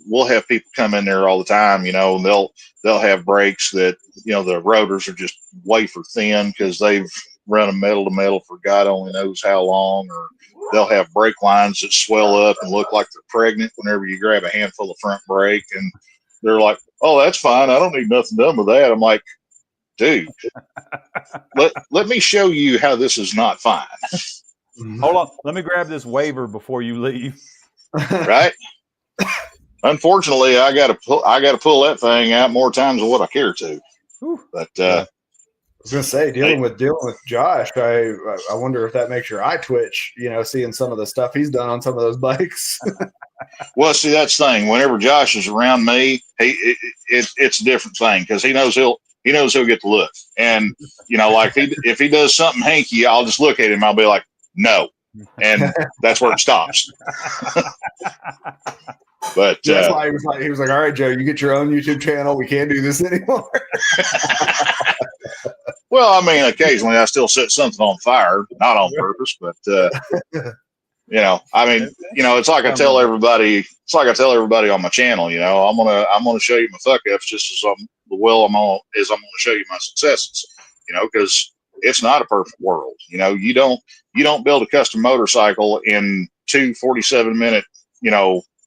we'll have people come in there all the time, and they'll have brakes that, the rotors are just wafer thin because they've run a metal to metal for God only knows how long, or they'll have brake lines that swell up and look like they're pregnant whenever you grab a handful of front brake, and they're like, "Oh, that's fine. I don't need nothing done with that." I'm like, dude, let me show you how this is not fine. Hold on. Let me grab this waiver before you leave. Right? Unfortunately, I got to pull that thing out more times than what I care to. Whew. But I was gonna say, dealing with Josh, I wonder if that makes your eye twitch. Seeing some of the stuff he's done on some of those bikes. well, see, that's the thing. Whenever Josh is around me, it's a different thing, because he knows he'll get the look. And like if he does something hanky, I'll just look at him. I'll be like, no, and that's where it stops. But that's why he was like, all right, Joe, you get your own YouTube channel. We can't do this anymore. Well, I mean, occasionally I still set something on fire, not on purpose, but I mean, it's like I tell everybody. It's like I tell everybody on my channel. I'm gonna show you my fuck ups just as I'm gonna show you my successes. Because it's not a perfect world. You don't build a custom motorcycle in 2 47-minute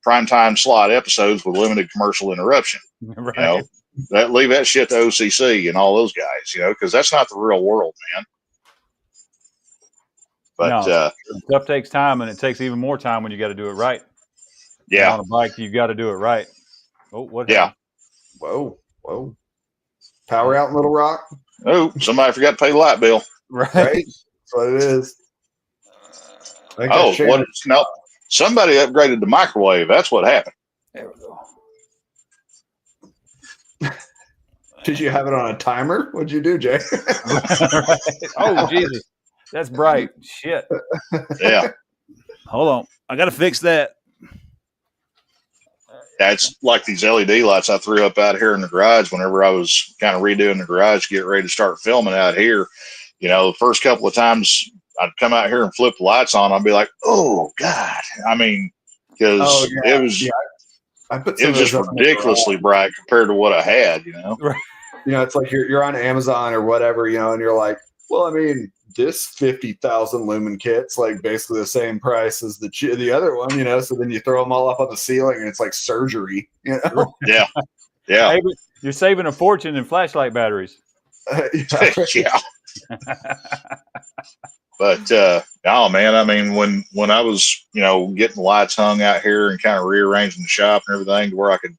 primetime slot episodes with limited commercial interruption. Right. Leave that shit to OCC and all those guys. Because that's not the real world, man. But stuff takes time, and it takes even more time when you got to do it right. Yeah. And on a bike, you got to do it right. Oh, what? Yeah. Happened? Whoa. Power out in Little Rock. Oh, somebody forgot to pay the light bill. Right. That's what it is. No. Somebody upgraded the microwave. That's what happened. There we go. Did you have it on a timer? What'd you do, Jay? Right. Oh, Jesus. That's bright. Shit. Yeah. Hold on. I got to fix that. That's like these LED lights I threw up out here in the garage whenever I was kind of redoing the garage to get ready to start filming out here. The first couple of times I'd come out here and flip the lights on, I'd be like, oh, God. I mean, because it was just ridiculously bright compared to what I had, Right. It's like you're on Amazon or whatever, and you're like, well, I mean, this 50,000 lumen kit's like basically the same price as the other one, so then you throw them all up on the ceiling and it's like surgery, Yeah. Hey, you're saving a fortune in flashlight batteries. Yeah. But no, man, I mean, when I was getting the lights hung out here and kind of rearranging the shop and everything to where I could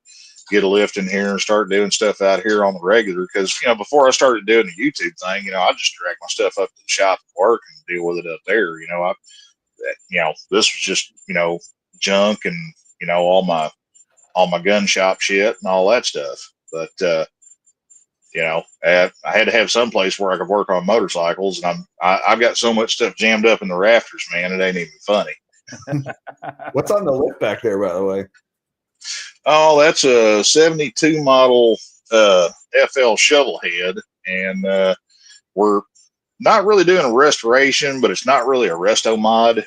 get a lift in here and start doing stuff out here on the regular, because before I started doing the YouTube thing, I just drag my stuff up to the shop at work and deal with it up there. This was just junk and all my gun shop shit and all that stuff. But I had to have some place where I could work on motorcycles, and I've got so much stuff jammed up in the rafters, man, it ain't even funny. What's on the lift back there, by the way? Oh, that's a 72 model FL shovel head, and we're not really doing a restoration, but it's not really a resto mod.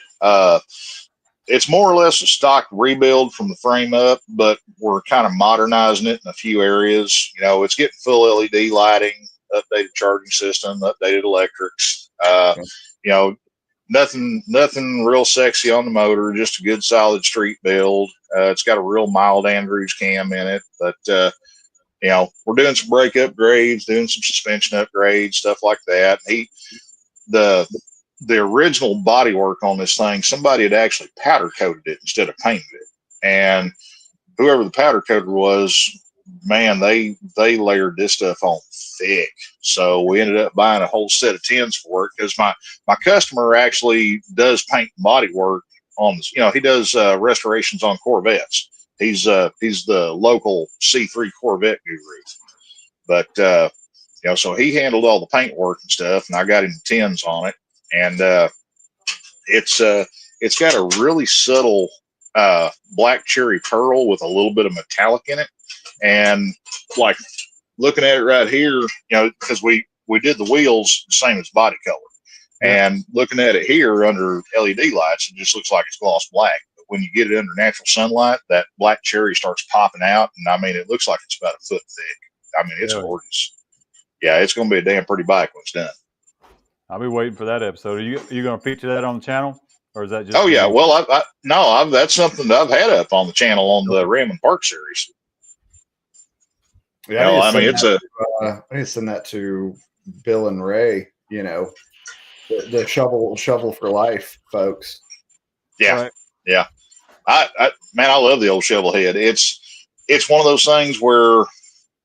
It's more or less a stock rebuild from the frame up, but we're kind of modernizing it in a few areas. It's getting full LED lighting, updated charging system, updated electrics. Nothing real sexy on the motor, just a good solid street build. It's got a real mild Andrews cam in it, but we're doing some brake upgrades, doing some suspension upgrades, stuff like that. The original bodywork on this thing, somebody had actually powder coated it instead of painted it, and whoever the powder coater was, man, they layered this stuff on thick. So we ended up buying a whole set of tins for it, because my customer actually does paint and body work on this. He does restorations on Corvettes. He's the local C3 Corvette guru, but so he handled all the paint work and stuff, and I got him tins on it, and it's got a really subtle black cherry pearl with a little bit of metallic in it. And like looking at it right here, because we did the wheels the same as body color, and looking at it here under LED lights, it just looks like it's gloss black. But when you get it under natural sunlight, that black cherry starts popping out, and I mean, it looks like it's about a foot thick. I mean, it's gorgeous. Yeah, it's going to be a damn pretty bike when it's done. I'll be waiting for that episode. Are you going to feature that on the channel, or is that just? Oh yeah, well, that's something that I've had up on the channel on the Ramon Park series. Yeah, I mean, it's I need to send that to Bill and Ray. The shovel for life, folks. Yeah, right. Yeah. I love the old shovel head. It's one of those things where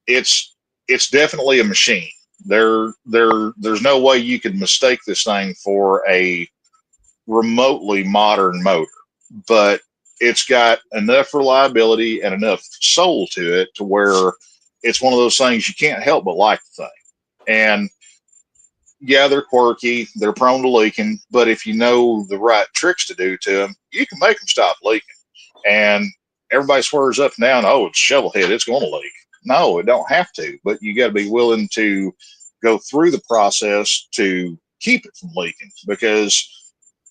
it's definitely a machine. There's no way you could mistake this thing for a remotely modern motor, but it's got enough reliability and enough soul to it to where it's one of those things you can't help but like the thing. And yeah, they're quirky, they're prone to leaking, but if you know the right tricks to do to them, you can make them stop leaking. And everybody swears up and down, oh, it's shovel head, it's going to leak. No, it don't have to, but you got to be willing to go through the process to keep it from leaking, because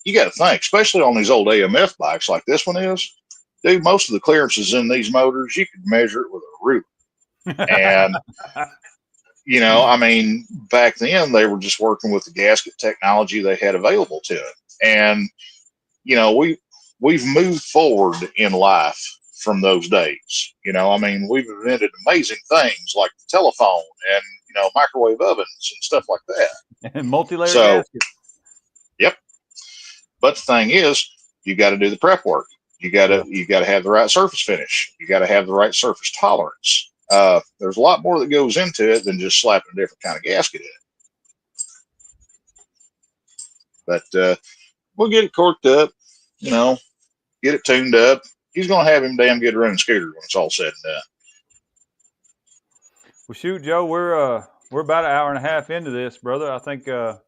you got to think, especially on these old AMF bikes like this one is, dude, most of the clearances in these motors, you could measure it with a ruler. And, I mean, back then they were just working with the gasket technology they had available to them. And, we've moved forward in life from those days. I mean, we've invented amazing things like the telephone and, microwave ovens and stuff like that. And multi-layer gaskets. Yep. But the thing is, you got to do the prep work. You got to have the right surface finish. You got to have the right surface tolerance. There's a lot more that goes into it than just slapping a different kind of gasket in it. But we'll get it corked up, get it tuned up. He's going to have him damn good running scooter when it's all said and done. Well, shoot, Joe, we're about an hour and a half into this, brother. I think the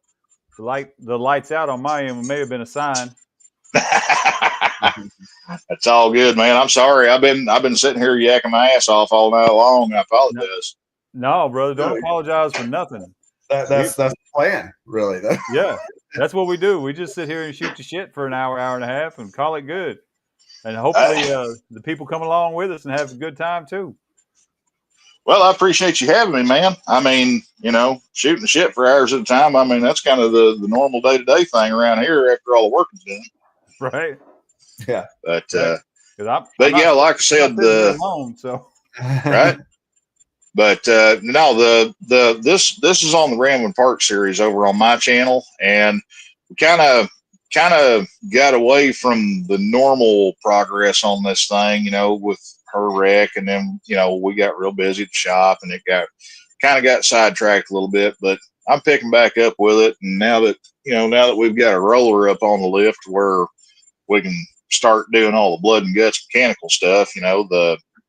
lights out on my end may have been a sign. That's all good, man. I'm sorry. I've been sitting here yakking my ass off all night long. I apologize. No, brother, don't apologize for nothing. That's the plan, really. Though. Yeah, that's what we do. We just sit here and shoot the shit for an hour and a half, and call it good. And hopefully, the people come along with us and have a good time too. Well, I appreciate you having me, man. I mean, shooting the shit for hours at a time. I mean, that's kind of the normal day-to-day thing around here after all the work is done. Right. Yeah. But yeah, like I said, alone, so right. But this is on the Ramblin' Park series over on my channel, and we kind of got away from the normal progress on this thing, with her wreck, and then we got real busy at the shop, and it got sidetracked a little bit. But I'm picking back up with it, and now that we've got a roller up on the lift where we can start doing all the blood and guts mechanical stuff,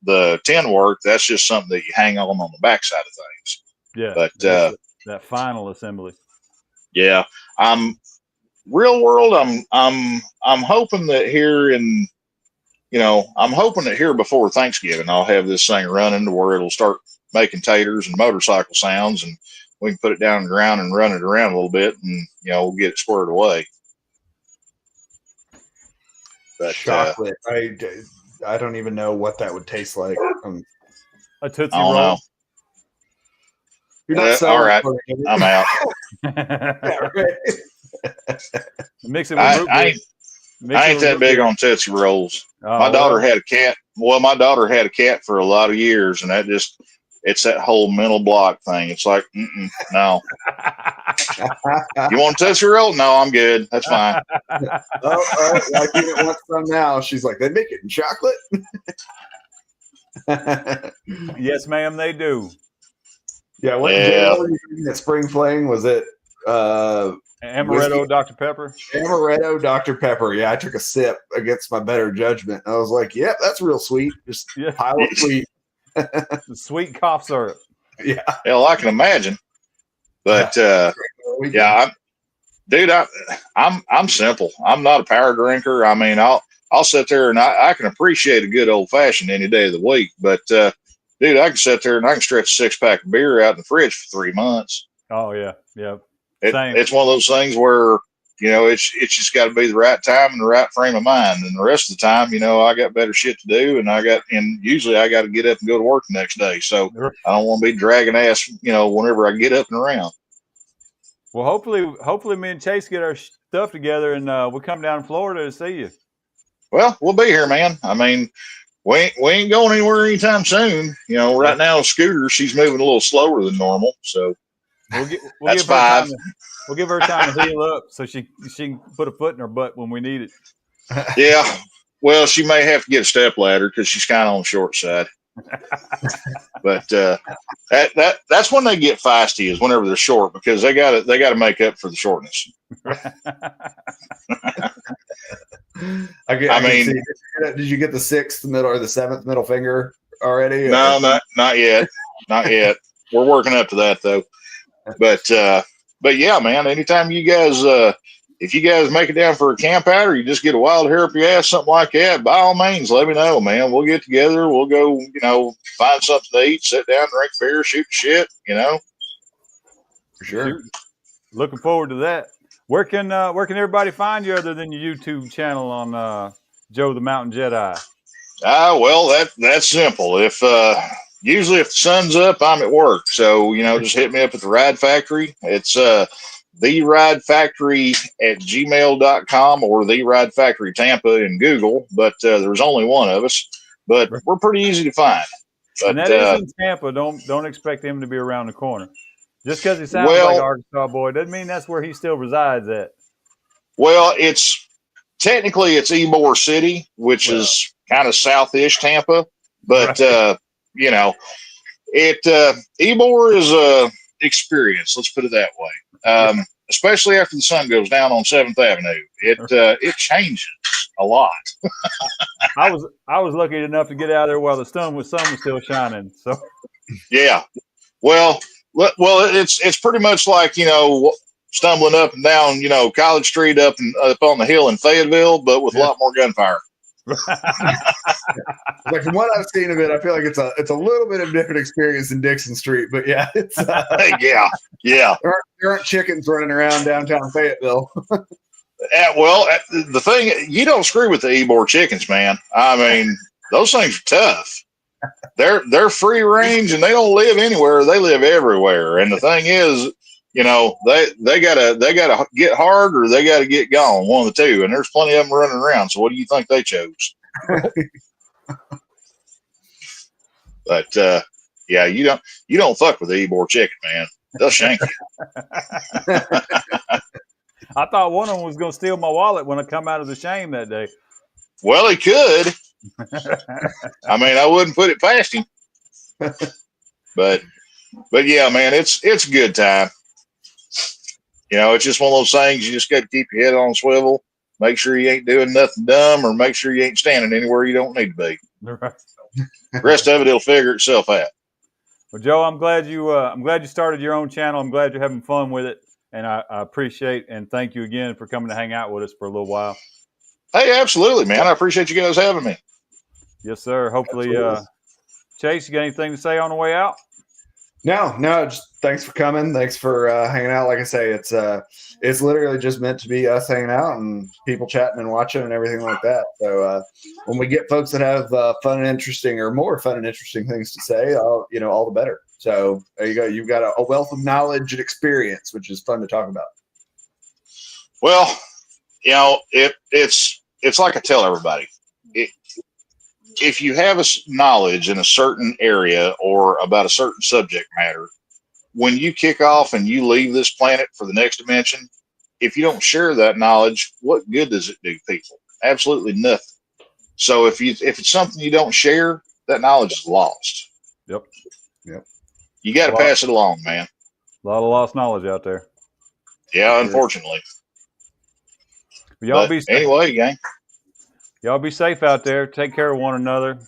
the tin work, that's just something that you hang on the backside of things. Yeah. But that final assembly. Yeah, I'm real world, I'm hoping that here in, I'm hoping that here before Thanksgiving, I'll have this thing running to where it'll start making taters and motorcycle sounds, and we can put it down on the ground and run it around a little bit, and we'll get it squared away. But chocolate, I don't even know what that would taste like. A Tootsie I don't Roll. know. You're not All right, I'm out. Yeah, right. Mix it with root beer. I ain't that big on Tootsie Rolls. Oh, My daughter had a cat. Well, my daughter had a cat for a lot of years, and it's that whole mental block thing. It's like, no. You want a Tootsie Roll? No, I'm good. That's fine. I didn't want some now. She's like, they make it in chocolate? Yes, ma'am, they do. Yeah, what were you drinking at Spring Fling? Was it Amaretto whiskey? Dr. Pepper? Amaretto Dr. Pepper. Yeah, I took a sip against my better judgment. I was like, yep, that's real sweet. Just pile of sweet. The sweet cough syrup. Yeah. Hell, I can imagine. But I'm simple. I'm not a power drinker. I mean, I'll sit there and I can appreciate a good old fashioned any day of the week. But dude, I can sit there and I can stretch a 6-pack of beer out in the fridge for 3 months. Oh yeah, yeah. It's one of those things where it's just got to be the right time and the right frame of mind. And the rest of the time, I got better shit to do, and usually I got to get up and go to work the next day. So I don't want to be dragging ass, whenever I get up and around. Well, hopefully, me and Chase get our stuff together and we'll come down to Florida to see you. Well, we'll be here, man. I mean, we ain't going anywhere anytime soon. Right now, Scooter, she's moving a little slower than normal, so we'll that's give her 5. We'll give her time to heal up so she can put a foot in her butt when we need it. Yeah. Well, she may have to get a step ladder because she's kind of on the short side. But that's when they get feisty, is whenever they're short, because they got to make up for the shortness. I mean, did you get the 6th middle or the 7th middle finger already? No, not yet. Not yet. We're working up to that though. But yeah, man, anytime you guys, if you guys make it down for a camp out, or you just get a wild hair up your ass, something like that, by all means, let me know, man. We'll get together. We'll go, find something to eat, sit down, drink beer, shoot shit, For sure. Looking forward to that. Where can everybody find you other than your YouTube channel on Joe the Mountain Jedi? Well, that's simple. Usually if the sun's up, I'm at work. So, just hit me up at the Ride Factory. It's the Ride Factory at gmail.com or the Ride Factory Tampa in Google. But there's only one of us. But we're pretty easy to find. But, and that is in Tampa. Don't expect him to be around the corner. Just because he sounds like Arkansas boy doesn't mean that's where he still resides at. Well, technically it's Ybor City, which is kind of south-ish Tampa. But Ybor is a experience. Let's put it that way. Especially after the sun goes down on 7th Avenue, it changes a lot. I was lucky enough to get out of there while the sun was still shining. So yeah, well, it's pretty much like stumbling up and down College Street up on the hill in Fayetteville, but with a lot more gunfire. Like from what I've seen of it, I feel like it's a little bit of a different experience than Dixon Street, but yeah, it's yeah. There aren't chickens running around downtown Fayetteville. The thing, you don't screw with the Ybor chickens, man. I mean, those things are tough. They're free range and they don't live anywhere. They live everywhere. And the thing is, they gotta get hard or they gotta get gone, one of the two. And there's plenty of them running around. So what do you think they chose? But yeah, you don't fuck with the Ybor chicken, man. They'll shank you. I thought one of them was going to steal my wallet when I come out of the shame that day. Well, he could. I mean, I wouldn't put it past him. But yeah, man, it's a good time. It's just one of those things. You just got to keep your head on swivel. Make sure you ain't doing nothing dumb, or make sure you ain't standing anywhere you don't need to be. Right. The rest of it'll figure itself out. Well, Joe, I'm glad you started your own channel. I'm glad you're having fun with it. and I appreciate and thank you again for coming to hang out with us for a little while. Hey, absolutely, man. I appreciate you guys having me. Yes, sir. Hopefully, Absolutely. Chase, you got anything to say on the way out? No, just thanks for coming. Thanks for hanging out. Like I say, it's literally just meant to be us hanging out and people chatting and watching and everything like that. So when we get folks that have fun and interesting or more fun and interesting things to say, all the better. So there you go. You've got a wealth of knowledge and experience, which is fun to talk about. Well, it's like I tell everybody. If you have knowledge in a certain area or about a certain subject matter, when you kick off and you leave this planet for the next dimension, if you don't share that knowledge, what good does it do people? Absolutely nothing. So if it's something you don't share, that knowledge is lost. Yep. You got to pass it along, man. A lot of lost knowledge out there. Yeah, unfortunately. Y'all anyway, gang. Y'all be safe out there. Take care of one another.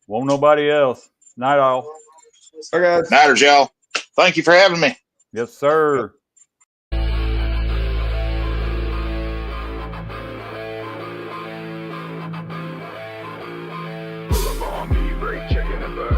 Won't nobody else. Night all. Okay. Nighters, y'all. Thank you for having me. Yes, sir. Pull up on me, brake checking the bird.